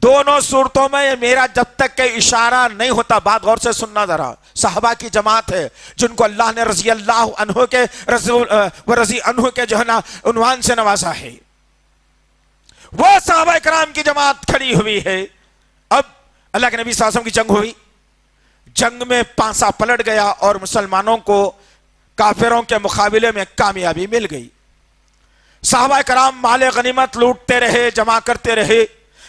دونوں صورتوں میں میرا جب تک کہ اشارہ نہیں ہوتا، بات غور سے سننا ذرا، صحابہ کی جماعت ہے جن کو اللہ نے رضی اللہ عنہ کے رضی عنہ کے جو ہے نا عنوان سے نوازا ہے، وہ صحابہ کرام کی جماعت کھڑی ہوئی ہے۔ اب اللہ کے نبی صلی اللہ علیہ وسلم کی جنگ ہوئی، جنگ میں پانسا پلٹ گیا اور مسلمانوں کو کافروں کے مقابلے میں کامیابی مل گئی، صحابہ کرام مال غنیمت لوٹتے رہے، جمع کرتے رہے،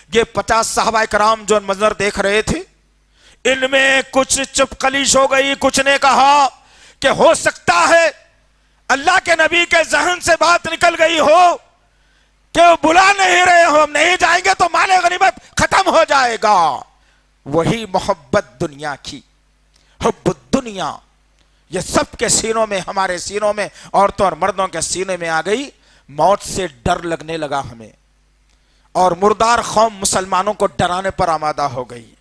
یہ 50 صحابہ کرام جو منظر دیکھ رہے تھے، ان میں کچھ چپ قلیش ہو گئی، کچھ نے کہا کہ ہو سکتا ہے اللہ کے نبی کے ذہن سے بات نکل گئی ہو کہ وہ بلا نہیں رہے ہو، ہم نہیں جائیں گے تو مال غنیمت ختم ہو جائے گا۔ وہی محبت دنیا کی، حب الدنیا، یہ سب کے سینوں میں، ہمارے سینوں میں، عورتوں اور مردوں کے سینے میں آ گئی۔ موت سے ڈر لگنے لگا ہمیں، اور مردار قوم مسلمانوں کو ڈرانے پر آمادہ ہو گئی۔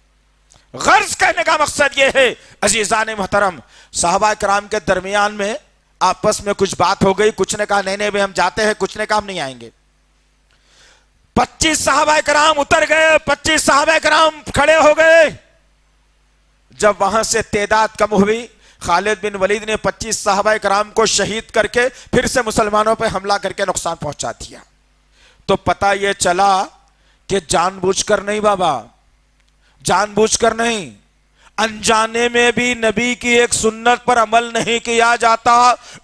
غرض کہنے کا مقصد یہ ہے عزیزان محترم، صحابہ کرام کے درمیان میں آپس میں کچھ بات ہو گئی، کچھ نے کہا نہیں نہیں ہم جاتے ہیں، کچھ نے کہا ہم نہیں آئیں گے۔ 25 صحابہ کرام اتر گئے، 25 صحابہ کرام کھڑے ہو گئے۔ جب وہاں سے تعداد کم ہوئی، خالد بن ولید نے 25 صحابہ کرام کو شہید کر کے پھر سے مسلمانوں پہ حملہ کر کے نقصان پہنچا دیا۔ تو پتہ یہ چلا کہ جان بوجھ کر نہیں بابا، جان بوجھ کر نہیں، انجانے میں بھی نبی کی ایک سنت پر عمل نہیں کیا جاتا،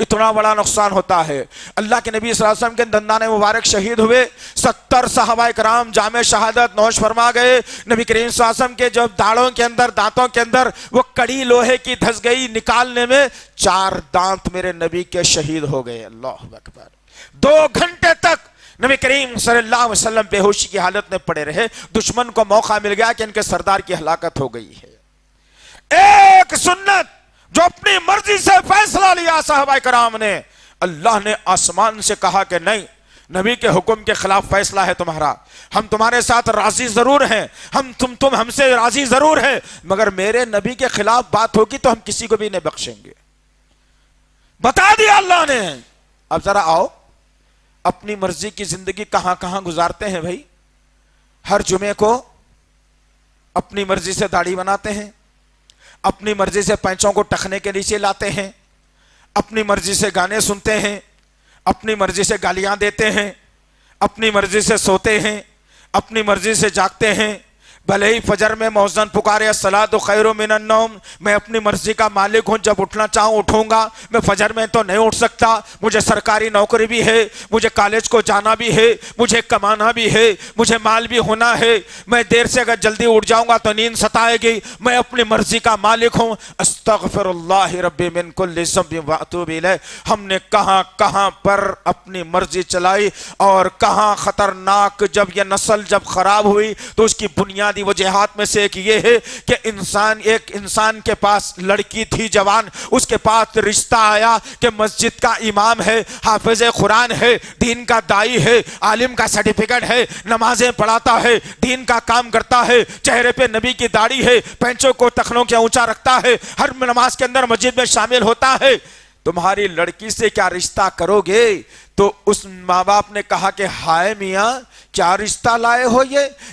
اتنا بڑا نقصان ہوتا ہے۔ اللہ کے نبی صلی اللہ علیہ وسلم کے دندان مبارک شہید ہوئے، 70 صحابہ کرام جام شہادت نوش فرما گئے۔ نبی کریم صلی اللہ علیہ وسلم کے جب داڑوں کے اندر، دانتوں کے اندر وہ کڑی لوہے کی دھس گئی، نکالنے میں 4 دانت میرے نبی کے شہید ہو گئے۔ اللہ اکبر۔ 2 گھنٹے تک نبی کریم صلی اللہ علیہ وسلم بے ہوشی کی حالت میں پڑے رہے۔ دشمن کو موقع مل گیا کہ ان کے سردار کی ہلاکت ہو گئی ہے۔ ایک سنت جو اپنی مرضی سے فیصلہ لیا صحابہ کرام نے، اللہ نے آسمان سے کہا کہ نہیں، نبی کے حکم کے خلاف فیصلہ ہے تمہارا، ہم تمہارے ساتھ راضی ضرور ہیں، تم ہم سے راضی ضرور ہے، مگر میرے نبی کے خلاف بات ہوگی تو ہم کسی کو بھی نہیں بخشیں گے۔ بتا دیا اللہ نے۔ اب ذرا آؤ، اپنی مرضی کی زندگی کہاں کہاں گزارتے ہیں بھائی۔ ہر جمعے کو اپنی مرضی سے داڑھی بناتے ہیں، اپنی مرضی سے پینچوں کو ٹخنے کے نیچے لاتے ہیں، اپنی مرضی سے گانے سنتے ہیں، اپنی مرضی سے گالیاں دیتے ہیں، اپنی مرضی سے سوتے ہیں، اپنی مرضی سے جاگتے ہیں۔ بھلے ہی فجر میں مؤذن پکارے الصلاۃ خیر من النوم، میں اپنی مرضی کا مالک ہوں، جب اٹھنا چاہوں اٹھوں گا، میں فجر میں تو نہیں اٹھ سکتا، مجھے سرکاری نوکری بھی ہے، مجھے کالج کو جانا بھی ہے، مجھے کمانا بھی ہے، مجھے مال بھی ہونا ہے، میں دیر سے اگر جلدی اٹھ جاؤں گا تو نیند ستائے گی، میں اپنی مرضی کا مالک ہوں۔ استغفر اللہ ربی من کل ذنب واتوب الیہ۔ ہم نے کہاں کہاں پر اپنی مرضی چلائی، اور کہاں خطرناک، جب یہ نسل جب خراب ہوئی تو اس کی بنیادی وجہات میں سے ایک یہ ہے کہ ایک انسان کے پاس لڑکی تھی جوان، اس کے پاس رشتہ آیا کہ مسجد کا امام ہے، حافظ قرآن ہے، دین کا دائی ہے، عالم کا سرٹیفکیٹ ہے، نمازیں پڑھاتا ہے، دین کا کام کرتا ہے، چہرے پہ نبی کی داڑھی ہے، پینچوں کو ٹخنوں کے اونچا رکھتا ہے، ہر نماز کے اندر مسجد میں شامل ہوتا ہے۔ تمہاری لڑکی سے کیا رشتہ کرو گے؟ تو اس ماں باپ نے کہا کہ ہائے میاں، کیا رشتہ لائے ہو،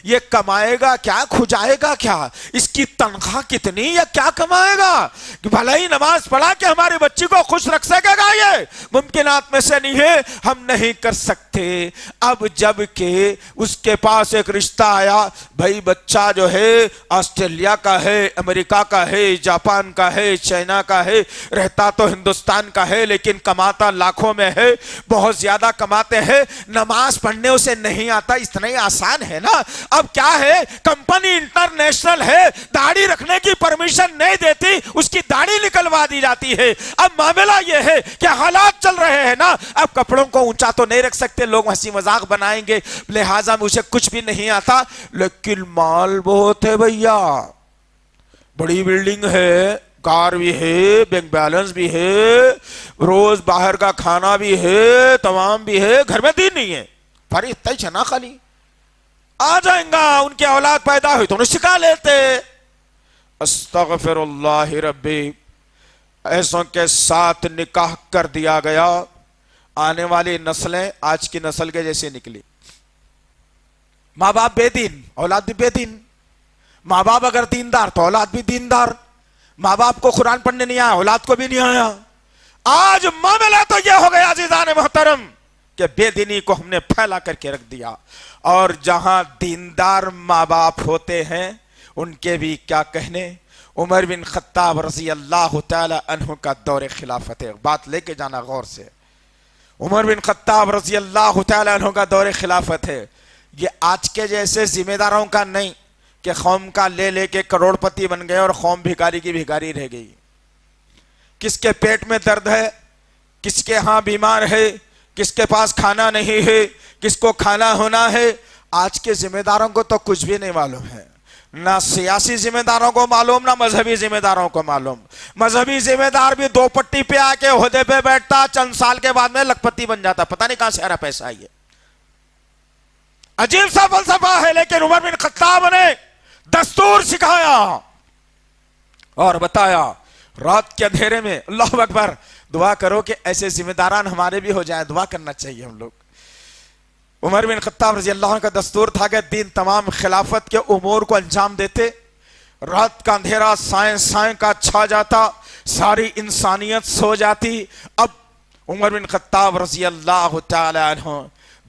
یہ کمائے گا کیا، کھجائے گا کیا، اس کی تنخواہ کتنی، یا کیا کمائے گا، بھلا ہی نماز پڑھا کہ ہماری بچی کو خوش رکھ سکے گا، یہ ممکنات میں سے نہیں ہے، ہم نہیں کر سکتے۔ اب جب کہ اس کے پاس ایک رشتہ آیا، بھائی بچہ جو ہے آسٹریلیا کا ہے، امریکہ کا ہے، جاپان کا ہے، چائنا کا ہے، رہتا تو ہندوستان کا ہے، لیکن کماتا لاکھوں میں ہے، بہت زیادہ کماتے ہیں، نماز پڑھنے اسے نہیں آتا، اتنا ہی آسان ہے نا۔ اب کیا ہے، کمپنی انٹرنیشنل ہے، داڑھی رکھنے کی پرمیشن نہیں دیتی، اس کی داڑھی نکلوا دی جاتی ہے۔ اب معاملہ یہ ہے کہ حالات چل رہے ہیں نا، اب کپڑوں کو اونچا تو نہیں رکھ سکتے، لوگ ہنسی مذاق بنائیں گے، لہٰذا مجھے کچھ بھی نہیں آتا، لیکن مال بہت ہے بھیا، بڑی بلڈنگ ہے، کار بھی ہے، بینک بیلنس بھی ہے، روز باہر کا کھانا بھی ہے، تمام بھی ہے، گھر میں دین نہیں ہے، پر اتنا ہی چھنا خالی آ جائیں گا، ان کی اولاد پیدا ہوئی تو انہیں سکھا لیتے۔ استغفر اللہ ربی، ایسوں کے ساتھ نکاح کر دیا گیا، آنے والی نسلیں آج کی نسل کے جیسے نکلی، ماں باپ بے دین، اولاد بھی بے دین، ماں باپ اگر دیندار تو اولاد بھی دیندار، ماں باپ کو قرآن پڑھنے نہیں آیا، اولاد کو بھی نہیں آیا۔ آج معاملہ تو یہ ہو گیا عزیزان محترم کہ بے دینی کو ہم نے پھیلا کر کے رکھ دیا، اور جہاں دیندار ماں باپ ہوتے ہیں ان کے بھی کیا کہنے۔ عمر بن خطاب رضی اللہ تعالی عنہ کا دور خلافت ہے، بات لے کے جانا غور سے، عمر بن خطاب رضی اللہ تعالی عنہ کا دور خلافت ہے، یہ آج کے جیسے ذمہ داروں کا نہیں کہ قوم کا لے لے کے کروڑپتی بن گئے اور قوم بھکاری کی بھکاری رہ گئی. کس کے پیٹ میں درد ہے, کس کے ہاں بیمار ہے, کس کے پاس کھانا نہیں ہے, کس کو کھانا ہونا ہے, آج کے ذمہ داروں کو تو کچھ بھی نہیں معلوم ہے. نہ سیاسی ذمہ داروں کو معلوم, نہ مذہبی ذمہ داروں کو معلوم. مذہبی ذمہ دار بھی دو پٹی پہ آ کے عہدے پہ بیٹھتا, چند سال کے بعد میں لکھپتی بن جاتا, پتہ نہیں کہاں سے آ رہا پیسہ. یہ عجیب سا فلسفہ ہے. لیکن عمر بن خطاب نے دستور سکھایا اور بتایا رات کے اندھیرے میں. اللہ اکبر, دعا کرو کہ ایسے ذمہ داران ہمارے بھی ہو جائیں, دعا کرنا چاہیے ہم لوگ. عمر بن خطاب رضی اللہ عنہ کا دستور تھا کہ دین تمام خلافت کے امور کو انجام دیتے. رات کا اندھیرا سائیں سائیں کا چھا جاتا, ساری انسانیت سو جاتی. اب عمر بن خطاب رضی اللہ تعالی عنہ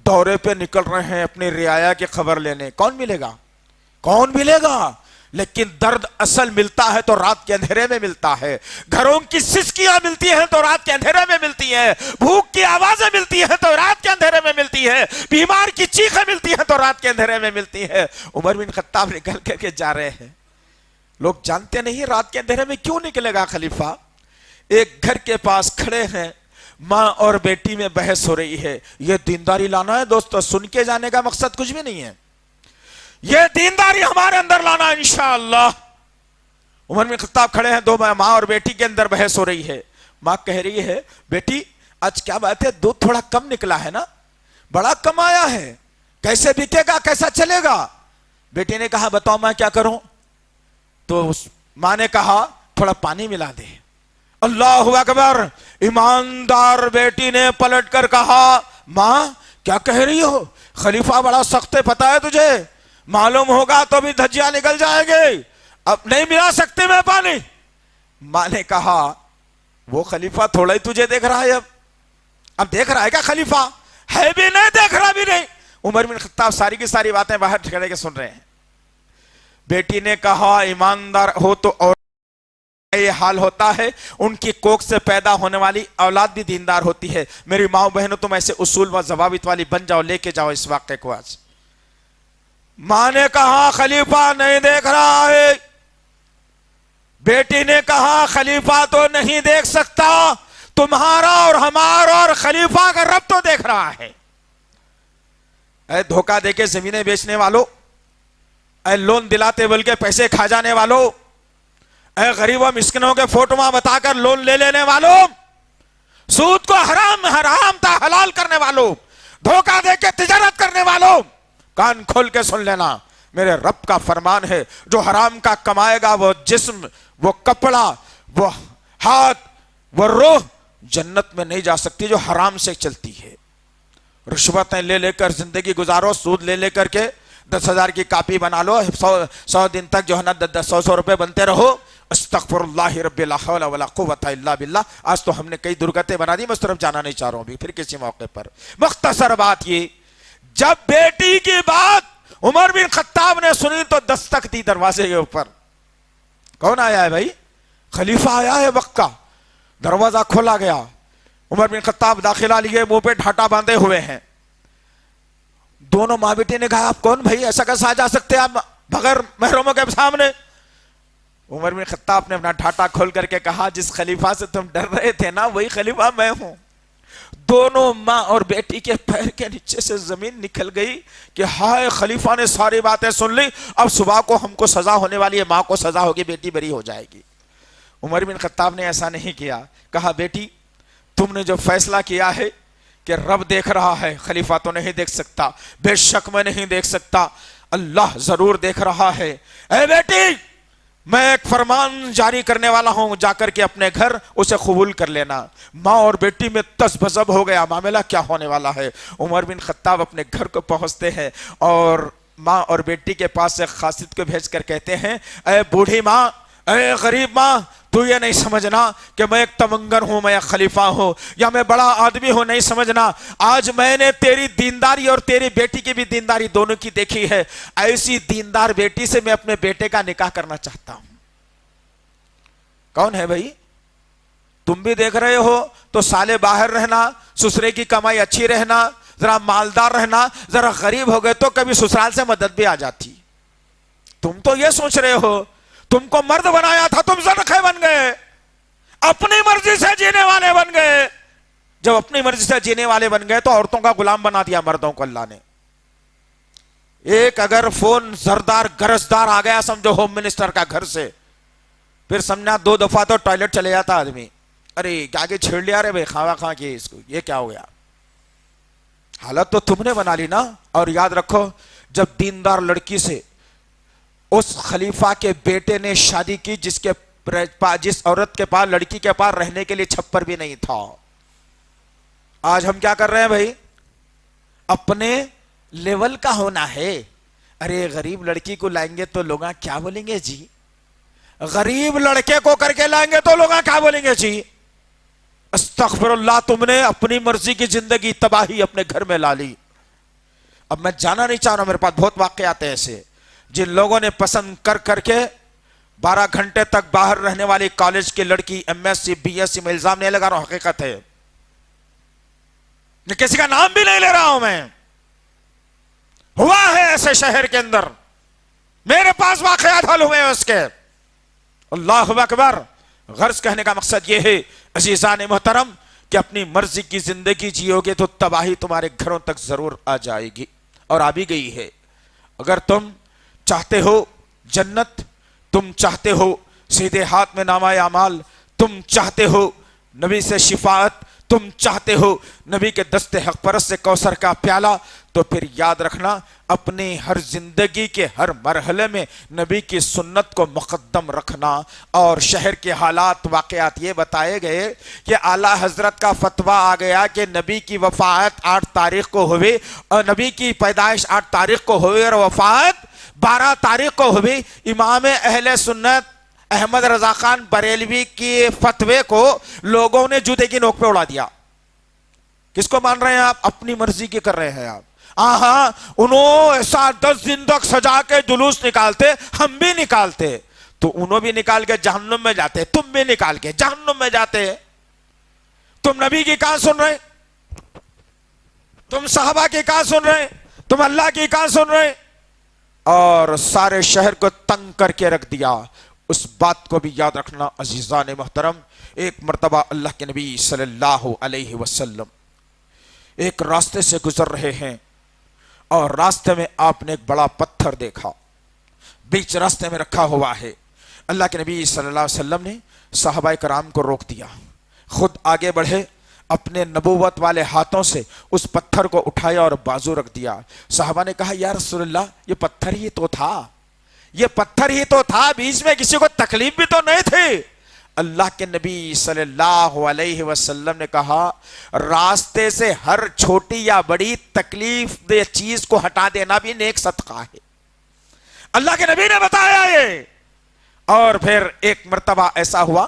دورے پہ نکل رہے ہیں اپنی رعایا کی خبر لینے. کون ملے گا, کون ملے گا؟ لیکن درد اصل ملتا ہے تو رات کے اندھیرے میں ملتا ہے. گھروں کی سسکیاں ملتی ہیں تو رات کے اندھیرے میں ملتی ہیں. بھوک کی آوازیں ملتی ہیں تو رات کے اندھیرے میں ملتی ہے. بیمار کی چیخیں ملتی ہیں تو رات کے اندھیرے میں ملتی ہے. عمر بن خطاب نکل کر کے جا رہے ہیں. لوگ جانتے نہیں رات کے اندھیرے میں کیوں نکلے گا خلیفہ. ایک گھر کے پاس کھڑے ہیں, ماں اور بیٹی میں بحث ہو رہی ہے. یہ دینداری لانا ہے دوستو, سن کے جانے کا مقصد کچھ بھی نہیں ہے. یہ دینداری ہمارے اندر لانا انشاءاللہ. عمر بن خطاب کھڑے ہیں, دو ماں اور بیٹی کے اندر بحث ہو رہی ہے. ماں کہہ رہی ہے بیٹی آج کیا بات ہے, دودھ تھوڑا کم نکلا ہے نا, بڑا کم آیا ہے, کیسے بکے گا, کیسا چلے گا؟ بیٹی نے کہا بتاؤ میں کیا کروں. تو ماں نے کہا تھوڑا پانی ملا دے. اللہ اکبر, ایماندار بیٹی نے پلٹ کر کہا ماں کیا کہہ رہی ہو, خلیفہ بڑا سخت ہے پتہ ہے تجھے, معلوم ہوگا تو بھی دھجیاں نکل جائیں گے, اب نہیں ملا سکتے میں پانی. ماں نے کہا وہ خلیفہ تھوڑا ہی تجھے دیکھ رہا ہے, اب دیکھ رہا ہے کیا خلیفہ, ہے بھی نہیں دیکھ رہا بھی نہیں. عمر بن خطاب ساری کی ساری باتیں باہر ٹھکرے کے سن رہے ہیں. بیٹی نے کہا ایماندار ہو تو اور یہ حال ہوتا ہے, ان کی کوکھ سے پیدا ہونے والی اولاد بھی دیندار ہوتی ہے. میری ماں بہنوں تم ایسے اصول و ضوابط والی بن جاؤ, لے کے جاؤ اس واقعے کو. آج ماں نے کہا خلیفہ نہیں دیکھ رہا ہے, بیٹی نے کہا خلیفہ تو نہیں دیکھ سکتا, تمہارا اور ہمارا اور خلیفہ کا رب تو دیکھ رہا ہے. اے دھوکہ دے کے زمینیں بیچنے والوں, اے لون دلاتے بلکہ پیسے کھا جانے والوں, اے غریب و مسکنوں کے فوٹواں بتا کر لون لے لینے والوں, سود کو حرام تا حلال کرنے والوں, دھوکہ دے کے تجارت کرنے والوں, کان کھول کے سن لینا. میرے رب کا فرمان ہے جو حرام کا کمائے گا وہ جسم, وہ کپڑا, وہ ہاتھ, وہ روح جنت میں نہیں جا سکتی جو حرام سے چلتی ہے. رشوتیں لے لے کر زندگی گزارو, سود لے لے کر کے 10,000 کی کاپی بنا لو, 100 دن تک جو ہے نا 100 روپے بنتے رہو. استغفر اللہ رب لا حول ولا قوت الا باللہ. آج تو ہم نے کئی درگتیں بنا دی, میں اس طرف جانا نہیں چاہ رہا ہوں بھی پھر کسی موقع پر. مختصر بات یہ, جب بیٹی کی بات عمر بن خطاب نے سنی تو دستک دی دروازے کے اوپر. کون آیا ہے بھائی؟ خلیفہ آیا ہے وقت کا. دروازہ کھولا گیا, عمر بن خطاب داخلہ لیے, منہ پہ ڈھاٹا باندھے ہوئے ہیں. دونوں ماں بیٹی نے کہا آپ کون بھائی, ایسا کیسا آ جا سکتے آپ بغیر محرموں کے سامنے؟ عمر بن خطاب نے اپنا ڈھاٹا کھول کر کے کہا جس خلیفہ سے تم ڈر رہے تھے نا وہی خلیفہ میں ہوں. دونوں ماں اور بیٹی کے پیر کے نیچے سے زمین نکل گئی کہ ہائے خلیفہ نے ساری باتیں سن لی, اب صبح کو ہم کو سزا ہونے والی ہے, ماں کو سزا ہوگی, بیٹی بری ہو جائے گی. عمر بن خطاب نے ایسا نہیں کیا, کہا بیٹی تم نے جو فیصلہ کیا ہے کہ رب دیکھ رہا ہے, خلیفہ تو نہیں دیکھ سکتا, بے شک میں نہیں دیکھ سکتا, اللہ ضرور دیکھ رہا ہے. اے بیٹی میں ایک فرمان جاری کرنے والا ہوں, جا کر کے اپنے گھر اسے قبول کر لینا. ماں اور بیٹی میں تذبذب ہو گیا, معاملہ کیا ہونے والا ہے. عمر بن خطاب اپنے گھر کو پہنچتے ہیں اور ماں اور بیٹی کے پاس سے خاصد کو بھیج کر کہتے ہیں اے بوڑھی ماں, اے غریب ماں, تو یہ نہیں سمجھنا کہ میں ایک تمنگر ہوں, میں ایک خلیفہ ہوں, یا میں بڑا آدمی ہوں, نہیں سمجھنا. آج میں نے تیری دینداری اور تیری بیٹی کی بھی دینداری دونوں کی دیکھی ہے. ایسی دیندار بیٹی سے میں اپنے بیٹے کا نکاح کرنا چاہتا ہوں. کون ہے بھائی؟ تم بھی دیکھ رہے ہو تو سالے باہر رہنا, سسرے کی کمائی اچھی رہنا, ذرا مالدار رہنا، ذرا غریب ہو گئے تو کبھی سسرال سے مدد بھی آ جاتی. تم تو یہ سوچ رہے ہو تم کو مرد بنایا تھا، تم زنخے بن گئے، اپنی مرضی سے جینے والے بن گئے. جب اپنی مرضی سے جینے والے بن گئے تو عورتوں کا غلام بنا دیا مردوں کو اللہ نے. ایک اگر فون زردار گرجدار آ گیا سمجھو ہوم منسٹر کا گھر سے، پھر سمجھنا 2 دفعہ تو ٹوائلٹ چلے جاتا آدمی. ارے آگے چھیڑ لیا رے بھائی، خواہ خواہ کی اس کو، یہ کیا ہو گیا؟ حالت تو تم نے بنا لی نا. اور یاد رکھو جب دیندار لڑکی سے اس خلیفہ کے بیٹے نے شادی کی جس عورت کے پاس، لڑکی کے پاس رہنے کے لیے چھپر بھی نہیں تھا. آج ہم کیا کر رہے ہیں بھائی؟ اپنے لیول کا ہونا ہے. ارے غریب لڑکی کو لائیں گے تو لوگ کیا بولیں گے جی؟ غریب لڑکے کو کر کے لائیں گے تو لوگ کیا بولیں گے جی؟ استغفر اللہ، تم نے اپنی مرضی کی زندگی تباہی اپنے گھر میں لا لی. اب میں جانا نہیں چاہ رہا، میرے پاس بہت واقعات ہیں ایسے جن لوگوں نے پسند کر کے 12 گھنٹے تک باہر رہنے والی کالج کی لڑکی MSc BSc میں الزام نہیں لگا رہا ہوں، حقیقت ہے، کسی کا نام بھی نہیں لے رہا ہوں میں. ہوا ہے ایسے شہر کے اندر، میرے پاس واقعات حل ہوئے ہیں اس کے. اللہ اکبر. غرض کہنے کا مقصد یہ ہے عزیزان محترم کہ اپنی مرضی کی زندگی جیو گے تو تباہی تمہارے گھروں تک ضرور آ جائے گی، اور آ بھی گئی ہے. اگر تم چاہتے ہو جنت، تم چاہتے ہو سیدھے ہاتھ میں نامہ اعمال، تم چاہتے ہو نبی سے شفاعت، تم چاہتے ہو نبی کے دست حق پرست سے کوثر کا پیالہ، تو پھر یاد رکھنا اپنی ہر زندگی کے ہر مرحلے میں نبی کی سنت کو مقدم رکھنا. اور شہر کے حالات واقعات یہ بتائے گئے کہ اعلیٰ حضرت کا فتویٰ آ گیا کہ نبی کی وفات 8 تاریخ کو ہوئی، اور نبی کی پیدائش 8 تاریخ کو ہوئی اور وفات 12 تاریخ کو ہوئی. امام اہل سنت احمد رضا خان بریلوی کے فتوے کو لوگوں نے جوتے کی نوک پہ اڑا دیا. کس کو مان رہے ہیں آپ؟ اپنی مرضی کی کر رہے ہیں آپ. ہاں انہوں ایسا 10 دن تک سجا کے جلوس نکالتے، ہم بھی نکالتے، تو انہوں بھی نکال کے جہنم میں جاتے، تم بھی نکال کے جہنم میں جاتے. تم نبی کی کہاں سن رہے؟ تم صحابہ کی کہاں سن رہے؟ تم اللہ کی کہاں سن رہے؟ اور سارے شہر کو تنگ کر کے رکھ دیا. اس بات کو بھی یاد رکھنا عزیزان محترم. ایک مرتبہ اللہ کے نبی صلی اللہ علیہ وسلم ایک راستے سے گزر رہے ہیں، اور راستے میں آپ نے ایک بڑا پتھر دیکھا بیچ راستے میں رکھا ہوا ہے. اللہ کے نبی صلی اللہ علیہ وسلم نے صحابہ کرام کو روک دیا، خود آگے بڑھے، اپنے نبوت والے ہاتھوں سے اس پتھر کو اٹھایا اور بازو رکھ دیا. صحابہ نے کہا یا رسول اللہ یہ پتھر ہی تو تھا، یہ پتھر ہی تو تھا، بیچ میں کسی کو تکلیف بھی تو نہیں تھی. اللہ کے نبی صلی اللہ علیہ وسلم نے کہا راستے سے ہر چھوٹی یا بڑی تکلیف دہ چیز کو ہٹا دینا بھی نیک صدقہ ہے. اللہ کے نبی نے بتایا یہ. اور پھر ایک مرتبہ ایسا ہوا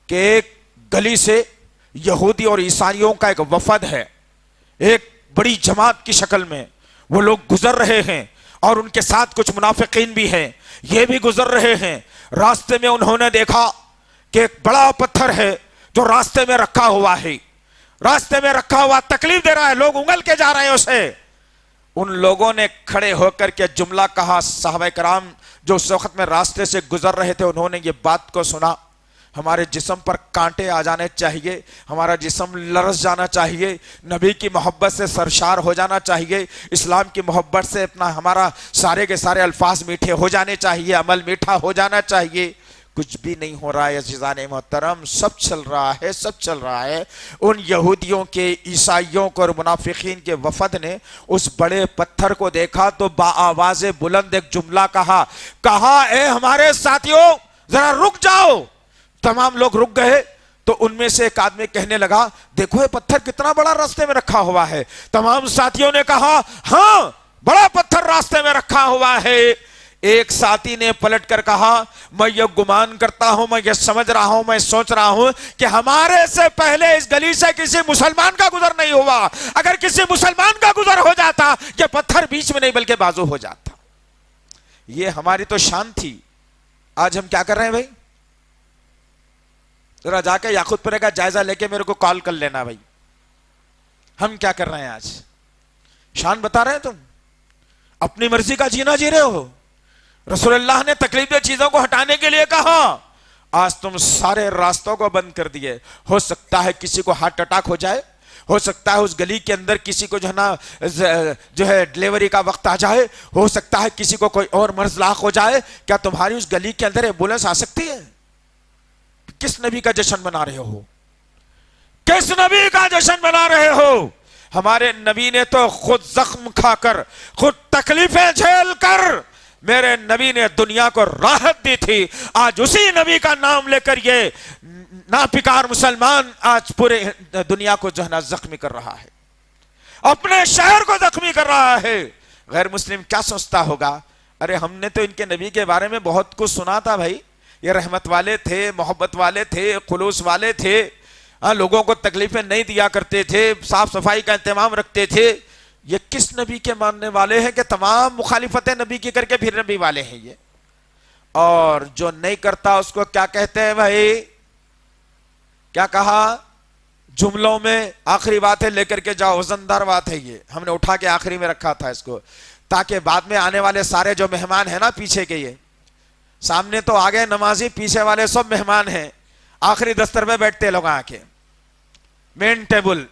کہ ایک گلی سے یہودی اور عیسائیوں کا ایک وفد ہے، ایک بڑی جماعت کی شکل میں وہ لوگ گزر رہے ہیں، اور ان کے ساتھ کچھ منافقین بھی ہیں، یہ بھی گزر رہے ہیں. راستے میں انہوں نے دیکھا کہ ایک بڑا پتھر ہے جو راستے میں رکھا ہوا ہے، راستے میں رکھا ہوا تکلیف دے رہا ہے، لوگ انگل کے جا رہے ہیں اسے. ان لوگوں نے کھڑے ہو کر کے جملہ کہا. صحابہ کرام جو اس وقت میں راستے سے گزر رہے تھے انہوں نے یہ بات کو سنا. ہمارے جسم پر کانٹے آ جانے چاہیے، ہمارا جسم لرز جانا چاہیے، نبی کی محبت سے سرشار ہو جانا چاہیے، اسلام کی محبت سے اپنا ہمارا سارے کے سارے الفاظ میٹھے ہو جانے چاہیے، عمل میٹھا ہو جانا چاہیے. کچھ بھی نہیں ہو رہا ہے عزیزان محترم، سب چل رہا ہے، سب چل رہا ہے. ان یہودیوں کے، عیسائیوں کو اور منافقین کے وفد نے اس بڑے پتھر کو دیکھا تو بآواز بلند ایک جملہ کہا اے ہمارے ساتھیوں ذرا رک جاؤ. تمام لوگ رک گئے. تو ان میں سے ایک آدمی کہنے لگا دیکھو یہ پتھر کتنا بڑا راستے میں رکھا ہوا ہے. تمام ساتھیوں نے کہا ہاں بڑا پتھر راستے میں رکھا ہوا ہے. ایک ساتھی نے پلٹ کر کہا میں یہ گمان کرتا ہوں، میں یہ سمجھ رہا ہوں، میں سوچ رہا ہوں کہ ہمارے سے پہلے اس گلی سے کسی مسلمان کا گزر نہیں ہوا. اگر کسی مسلمان کا گزر ہو جاتا یہ پتھر بیچ میں نہیں بلکہ بازو ہو جاتا. یہ ہماری تو شان تھی. آج ہم کیا کر رہے ہیں بھائی؟ ذرا جا کے یاقوت پورے کا جائزہ لے کے میرے کو کال کر لینا بھائی. ہم کیا کر رہے ہیں آج؟ شان بتا رہے ہیں تم، اپنی مرضی کا جینا جی رہے ہو. رسول اللہ نے تکلیف دہ چیزوں کو ہٹانے کے لیے کہا، آج تم سارے راستوں کو بند کر دیے. ہو سکتا ہے کسی کو ہارٹ اٹیک ہو جائے، ہو سکتا ہے اس گلی کے اندر کسی کو جو ہے ڈیلیوری کا وقت آ جائے، ہو سکتا ہے کسی کو کوئی اور مرض لاحق ہو جائے. کیا تمہاری اس گلی کے اندر ایمبولینس آ سکتی ہے؟ کس نبی کا جشن منا رہے ہو؟ کس نبی کا جشن منا رہے ہو؟ ہمارے نبی نے تو خود زخم کھا کر، خود تکلیفیں جھیل کر میرے نبی نے دنیا کو راحت دی تھی. آج اسی نبی کا نام لے کر یہ ناپکار مسلمان آج پورے دنیا کو جو ہے نا زخمی کر رہا ہے، اپنے شہر کو زخمی کر رہا ہے. غیر مسلم کیا سوچتا ہوگا؟ ارے ہم نے تو ان کے نبی کے بارے میں بہت کچھ سنا تھا بھائی، یہ رحمت والے تھے، محبت والے تھے، خلوص والے تھے، لوگوں کو تکلیفیں نہیں دیا کرتے تھے، صاف صفائی کا اہتمام رکھتے تھے. یہ کس نبی کے ماننے والے ہیں کہ تمام مخالفت نبی کی کر کے پھر نبی والے ہیں یہ؟ اور جو نہیں کرتا اس کو کیا کہتے ہیں بھائی؟ کیا کہا جملوں میں؟ آخری باتیں لے کر کے جاؤ، وزندار بات ہے یہ، ہم نے اٹھا کے آخری میں رکھا تھا اس کو، تاکہ بعد میں آنے والے سارے جو مہمان ہیں نا پیچھے کے، یہ سامنے تو آگے نمازی، پیچھے والے سب مہمان ہیں، آخری دستر میں بیٹھتے لوگ آ کے، مین ٹیبل،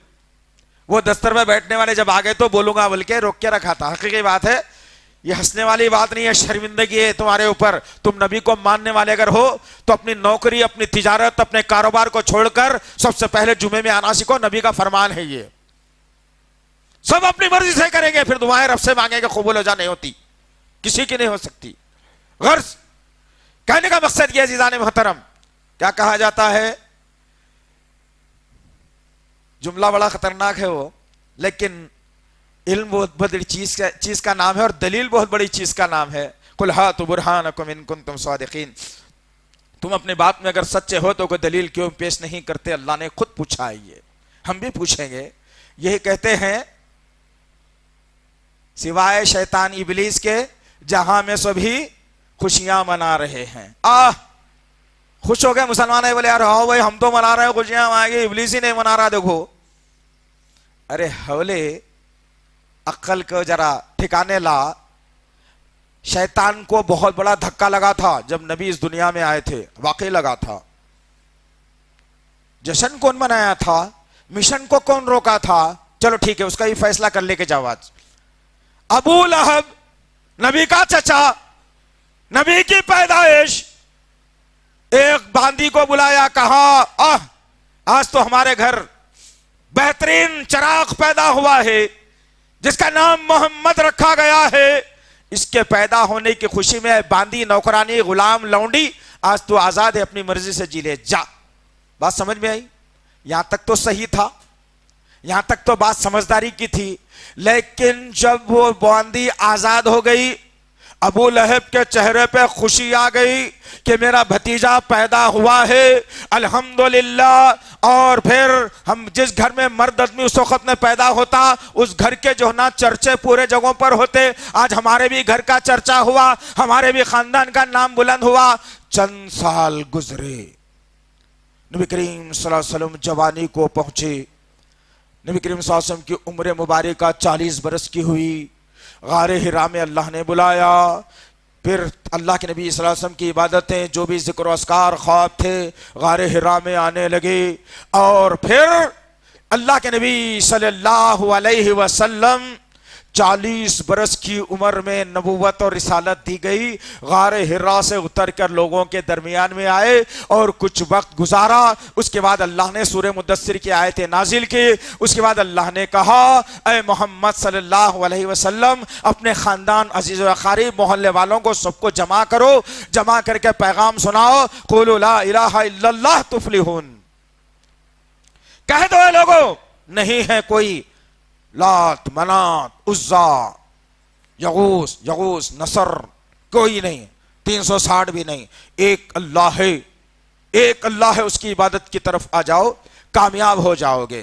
وہ دستر میں بیٹھنے والے جب آگے تو بولوں گا بول کے روک کے رکھا تھا. حقیقی بات ہے، یہ ہنسنے والی بات نہیں ہے، شرمندگی ہے تمہارے اوپر. تم نبی کو ماننے والے اگر ہو تو اپنی نوکری، اپنی تجارت، اپنے کاروبار کو چھوڑ کر سب سے پہلے جمعے میں آنا سیکھو. نبی کا فرمان ہے یہ. سب اپنی مرضی سے کریں گے، پھر دعائیں رب سے مانگیں گے، قبول ہو جا نہیں ہوتی، کسی کی نہیں ہو سکتی. غرض کہنے کا مقصد یہ عزیزان محترم، کیا کہا جاتا ہے، جملہ بڑا خطرناک ہے وہ، لیکن علم بہت بڑی چیز کا نام ہے، اور دلیل بہت بڑی چیز کا نام ہے. قُلْ هَاتُوا بُرْهَانَكُمْ إِن كُنتُمْ صَادِقِينَ. تم اپنے بات میں اگر سچے ہو تو کوئی دلیل کیوں پیش نہیں کرتے؟ اللہ نے خود پوچھا ہے، یہ ہم بھی پوچھیں گے. یہی کہتے ہیں سوائے شیطان ابلیس کے جہاں میں سبھی خوشیاں منا رہے ہیں. خوش ہو گئے مسلمان ہے، بولے یار ہاں بھائی ہم تو منا رہے ہیں خوشیاں، آگے ابلیس ہی نہیں منا رہا. دیکھو ارے حولے عقل کو ذرا ٹھکانے لا. شیطان کو بہت بڑا دھکا لگا تھا جب نبی اس دنیا میں آئے تھے، واقعی لگا تھا. جشن کون منایا تھا؟ مشن کو کون روکا تھا؟ چلو ٹھیک ہے، اس کا ہی فیصلہ کر لے کے جاؤ. آج ابو لہب، نبی کا چچا، نبی کی پیدائش، ایک باندی کو بلایا، کہا آج تو ہمارے گھر بہترین چراغ پیدا ہوا ہے جس کا نام محمد رکھا گیا ہے. اس کے پیدا ہونے کی خوشی میں باندی، نوکرانی، غلام، لونڈی، آج تو آزاد ہے، اپنی مرضی سے جی لے جا. بات سمجھ میں آئی؟ یہاں تک تو صحیح تھا، یہاں تک تو بات سمجھداری کی تھی. لیکن جب وہ باندی آزاد ہو گئی، ابو لہب کے چہرے پہ خوشی آ گئی کہ میرا بھتیجا پیدا ہوا ہے، الحمدللہ. اور پھر ہم جس گھر میں مرد آدمی اس وقت میں پیدا ہوتا، اس گھر کے جو نا چرچے پورے جگہوں پر ہوتے. آج ہمارے بھی گھر کا چرچا ہوا، ہمارے بھی خاندان کا نام بلند ہوا. چند سال گزرے، نبی کریم صلی اللہ علیہ وسلم جوانی کو پہنچے. نبی کریم صلی اللہ علیہ وسلم کی عمر مبارکہ 40 برس کی ہوئی. غار حرا میں اللہ نے بلایا. پھر اللہ کے نبی صلی اللہ علیہ وسلم کی عبادتیں، جو بھی ذکر و اذکار، خواب تھے، غار حرا میں آنے لگے. اور پھر اللہ کے نبی صلی اللہ علیہ وسلم 40 برس کی عمر میں نبوت اور رسالت دی گئی. غار حرا سے اتر کر لوگوں کے درمیان میں آئے اور کچھ وقت گزارا. اس کے بعد اللہ نے سورہ مدثر کی آیتیں نازل کی. اس کے بعد اللہ نے کہا اے محمد صلی اللہ علیہ وسلم، اپنے خاندان، عزیز و اقارب، محلے والوں کو سب کو جمع کرو، جمع کر کے پیغام سناؤ. قولوا لا الہ الا اللہ تفلحون. کہہ دو اے لوگو، نہیں ہے کوئی لات، منات، عزا، یغوث، نصر، کوئی نہیں، 360 بھی نہیں، ایک اللہ ہے، ایک اللہ ہے. اس کی عبادت کی طرف آ جاؤ، کامیاب ہو جاؤ گے.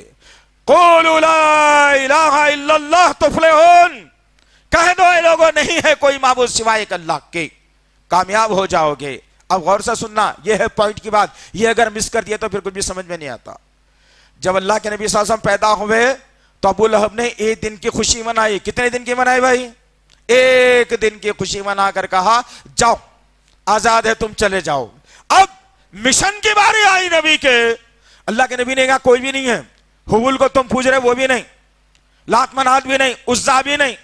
قولوا لا الہ الا اللہ تفلحون. کہہ دو اے لوگوں، نہیں ہے کوئی معبود سوائے ایک اللہ کے، کامیاب ہو جاؤ گے. اب غور سے سننا، یہ ہے پوائنٹ کی بات. یہ اگر مس کر دیا تو پھر کچھ بھی سمجھ میں نہیں آتا. جب اللہ کے نبی صلی اللہ علیہ وسلم پیدا ہوئے تو ابو لہب نے ایک دن کی خوشی منائی. کتنے دن کی منائی بھائی؟ ایک دن کی خوشی منا کر کہا جاؤ آزاد ہے تم چلے جاؤ. اب مشن کی باری آئی نبی کے. اللہ کے نبی نے کہا کوئی بھی نہیں ہے. حبول کو تم پوچھ رہے وہ بھی نہیں, لات منات بھی نہیں, عزا بھی نہیں,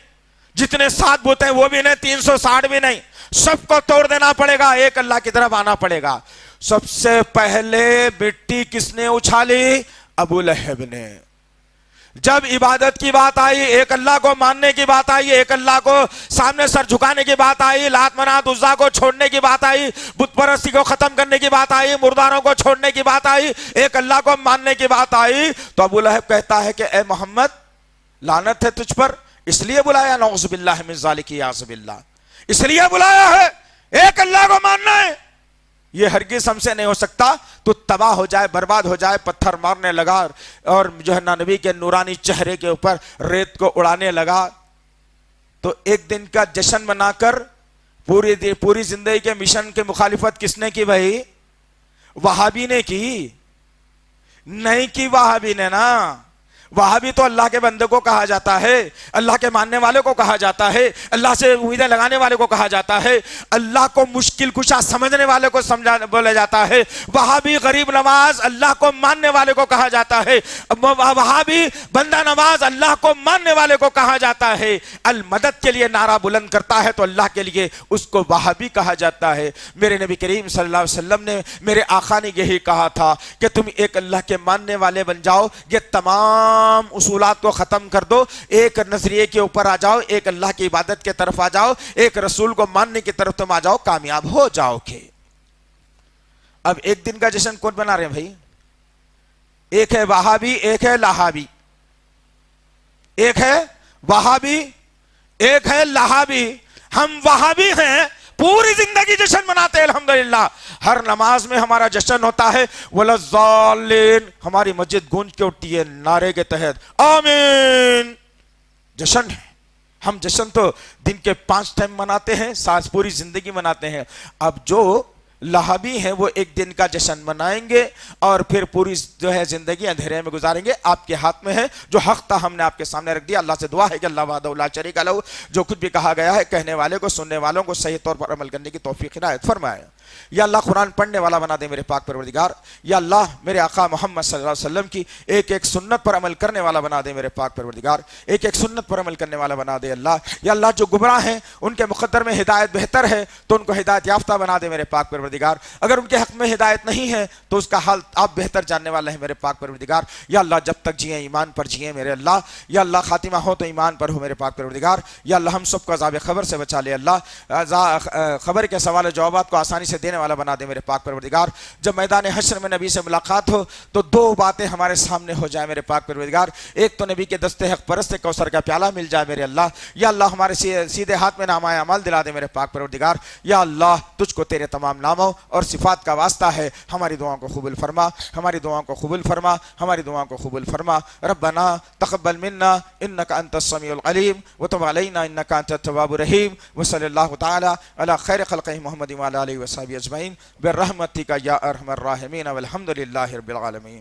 جتنے 7 بت ہیں وہ بھی نہیں, 360 بھی نہیں, سب کو توڑ دینا پڑے گا, ایک اللہ کی طرف آنا پڑے گا. سب سے پہلے مٹی کس نے اچھالی؟ ابو لہب نے. جب عبادت کی بات آئی, ایک اللہ کو ماننے کی بات آئی, ایک اللہ کو سامنے سر جھکانے کی بات آئی, لات منات عزا کو چھوڑنے کی بات آئی, بت پرستی کو ختم کرنے کی بات آئی, مرداروں کو چھوڑنے کی بات آئی, ایک اللہ کو ماننے کی بات آئی, تو ابو لہب کہتا ہے کہ اے محمد لعنت ہے تجھ پر, اس لیے بلایا, نعوذ باللہ من ذالک یعوذ باللہ, اس لیے بلایا ہے, ایک اللہ کو ماننا ہے. یہ ہرگز ہم سے نہیں ہو سکتا. تو تباہ ہو جائے, برباد ہو جائے, پتھر مارنے لگا اور جو ہے نا نبی کے نورانی چہرے کے اوپر ریت کو اڑانے لگا. تو ایک دن کا جشن منا کر پوری زندگی کے مشن کی مخالفت کس نے کی بھائی؟ وہابی نے کی نہیں کی, وہابی نے نا. وہابی تو اللہ کے بندے کو کہا جاتا ہے, اللہ کے ماننے والے کو کہا جاتا ہے, اللہ سے امیدیں لگانے والے کو کہا جاتا ہے, اللہ کو مشکل کشا سمجھنے والے کو بولا جاتا ہے. وہابی غریب نواز اللہ کو ماننے والے کو کہا جاتا ہے. وہابی بندہ نواز اللہ کو ماننے والے کو کہا جاتا ہے. المدد کے لیے نعرہ بلند کرتا ہے تو اللہ کے لیے اس کو وہابی کہا جاتا ہے. میرے نبی کریم صلی اللہ علیہ وسلم نے, میرے آقا نے یہی کہا تھا کہ تم ایک اللہ کے ماننے والے بن جاؤ, یہ تمام اصولات کو ختم کر دو, ایک نظریے کے اوپر آ جاؤ, ایک اللہ کی عبادت کے طرف آ جاؤ, ایک رسول کو ماننے کی طرف تم آ جاؤ, کامیاب ہو جاؤ گے. اب ایک دن کا جشن کون بنا رہے ہیں بھائی؟ ایک ہے وہابی, ایک ہے لہابی. ایک ہے وہابی, ایک ہے لہابی. ہم وہابی ہیں, پوری زندگی جشن مناتے ہیں الحمدللہ. ہر نماز میں ہمارا جشن ہوتا ہے, وَلَضَّالِّينَ, ہماری مسجد گونج کے اٹھتی ہے نعرے کے تحت آمین. جشن ہے. ہم جشن تو دن کے 5 ٹائم مناتے ہیں, سانس پوری زندگی مناتے ہیں. اب جو لہابی ہیں وہ ایک دن کا جشن منائیں گے اور پھر پوری جو ہے زندگی اندھیرے میں گزاریں گے. آپ کے ہاتھ میں ہے, جو حق تھا ہم نے آپ کے سامنے رکھ دیا. اللہ سے دعا ہے کہ اللہ وحدہ لا شریک لہ, جو کچھ بھی کہا گیا ہے کہنے والے کو, سننے والوں کو صحیح طور پر عمل کرنے کی توفیق عنایت فرمائے. یا اللہ قرآن پڑھنے والا بنا دے میرے پاک پروردگار. یا اللہ میرے آقا محمد صلی اللہ علیہ وسلم کی ایک ایک سنت پر عمل کرنے والا بنا دے میرے پاک پروردگار, ایک ایک سنت پر عمل کرنے والا بنا دے اللہ. یا اللہ جو گمراہ ہیں ان کے مقدر میں ہدایت بہتر ہے تو ان کو ہدایت یافتہ بنا دے میرے پاک پروردگار. اگر ان کے حق میں ہدایت نہیں ہے تو اس کا حال آپ بہتر جاننے والا ہے میرے پاک پروردگار. یا اللہ جب تک جئیں ایمان پر جئیں میرے اللہ. یا اللہ خاتمہ ہو تو ایمان پر ہو میرے پاک پروردگار. یا اللہ ہم سب کو عذاب خبر سے بچا لے اللہ. خبر کے سوال و جوابات کو آسانی سے دینے والا بنا دے میرے پاک پروردگار. جب میدان حشر میں نبی سے ملاقات ہو تو 2 باتیں ہمارے سامنے ہو جائے میرے پاک پروردگار. ایک تو نبی کے دستے حق پرست کوثر کا پیالہ مل جائے میرے اللہ. یا اللہ ہمارے سیدھے ہاتھ میں نامہ اعمال دلا دے میرے پاک پروردگار. یا اللہ تجھ کو تیرے تمام ناموں اور صفات کا واسطہ ہے, ہماری دعاؤں کو قبول فرما, ہماری دعاؤں کو قبول فرما, ہماری دعاؤں کو قبول فرما. ربنا تقبل منا انك انت السميع العليم وتب علينا انك انت التواب الرحيم. وصلی اللہ تعالی علی خیر خلقہ محمد وعلى آلہ وصحبہ اجمعین برحمتک یا ارحم الراحمین والحمد للہ رب العالمین.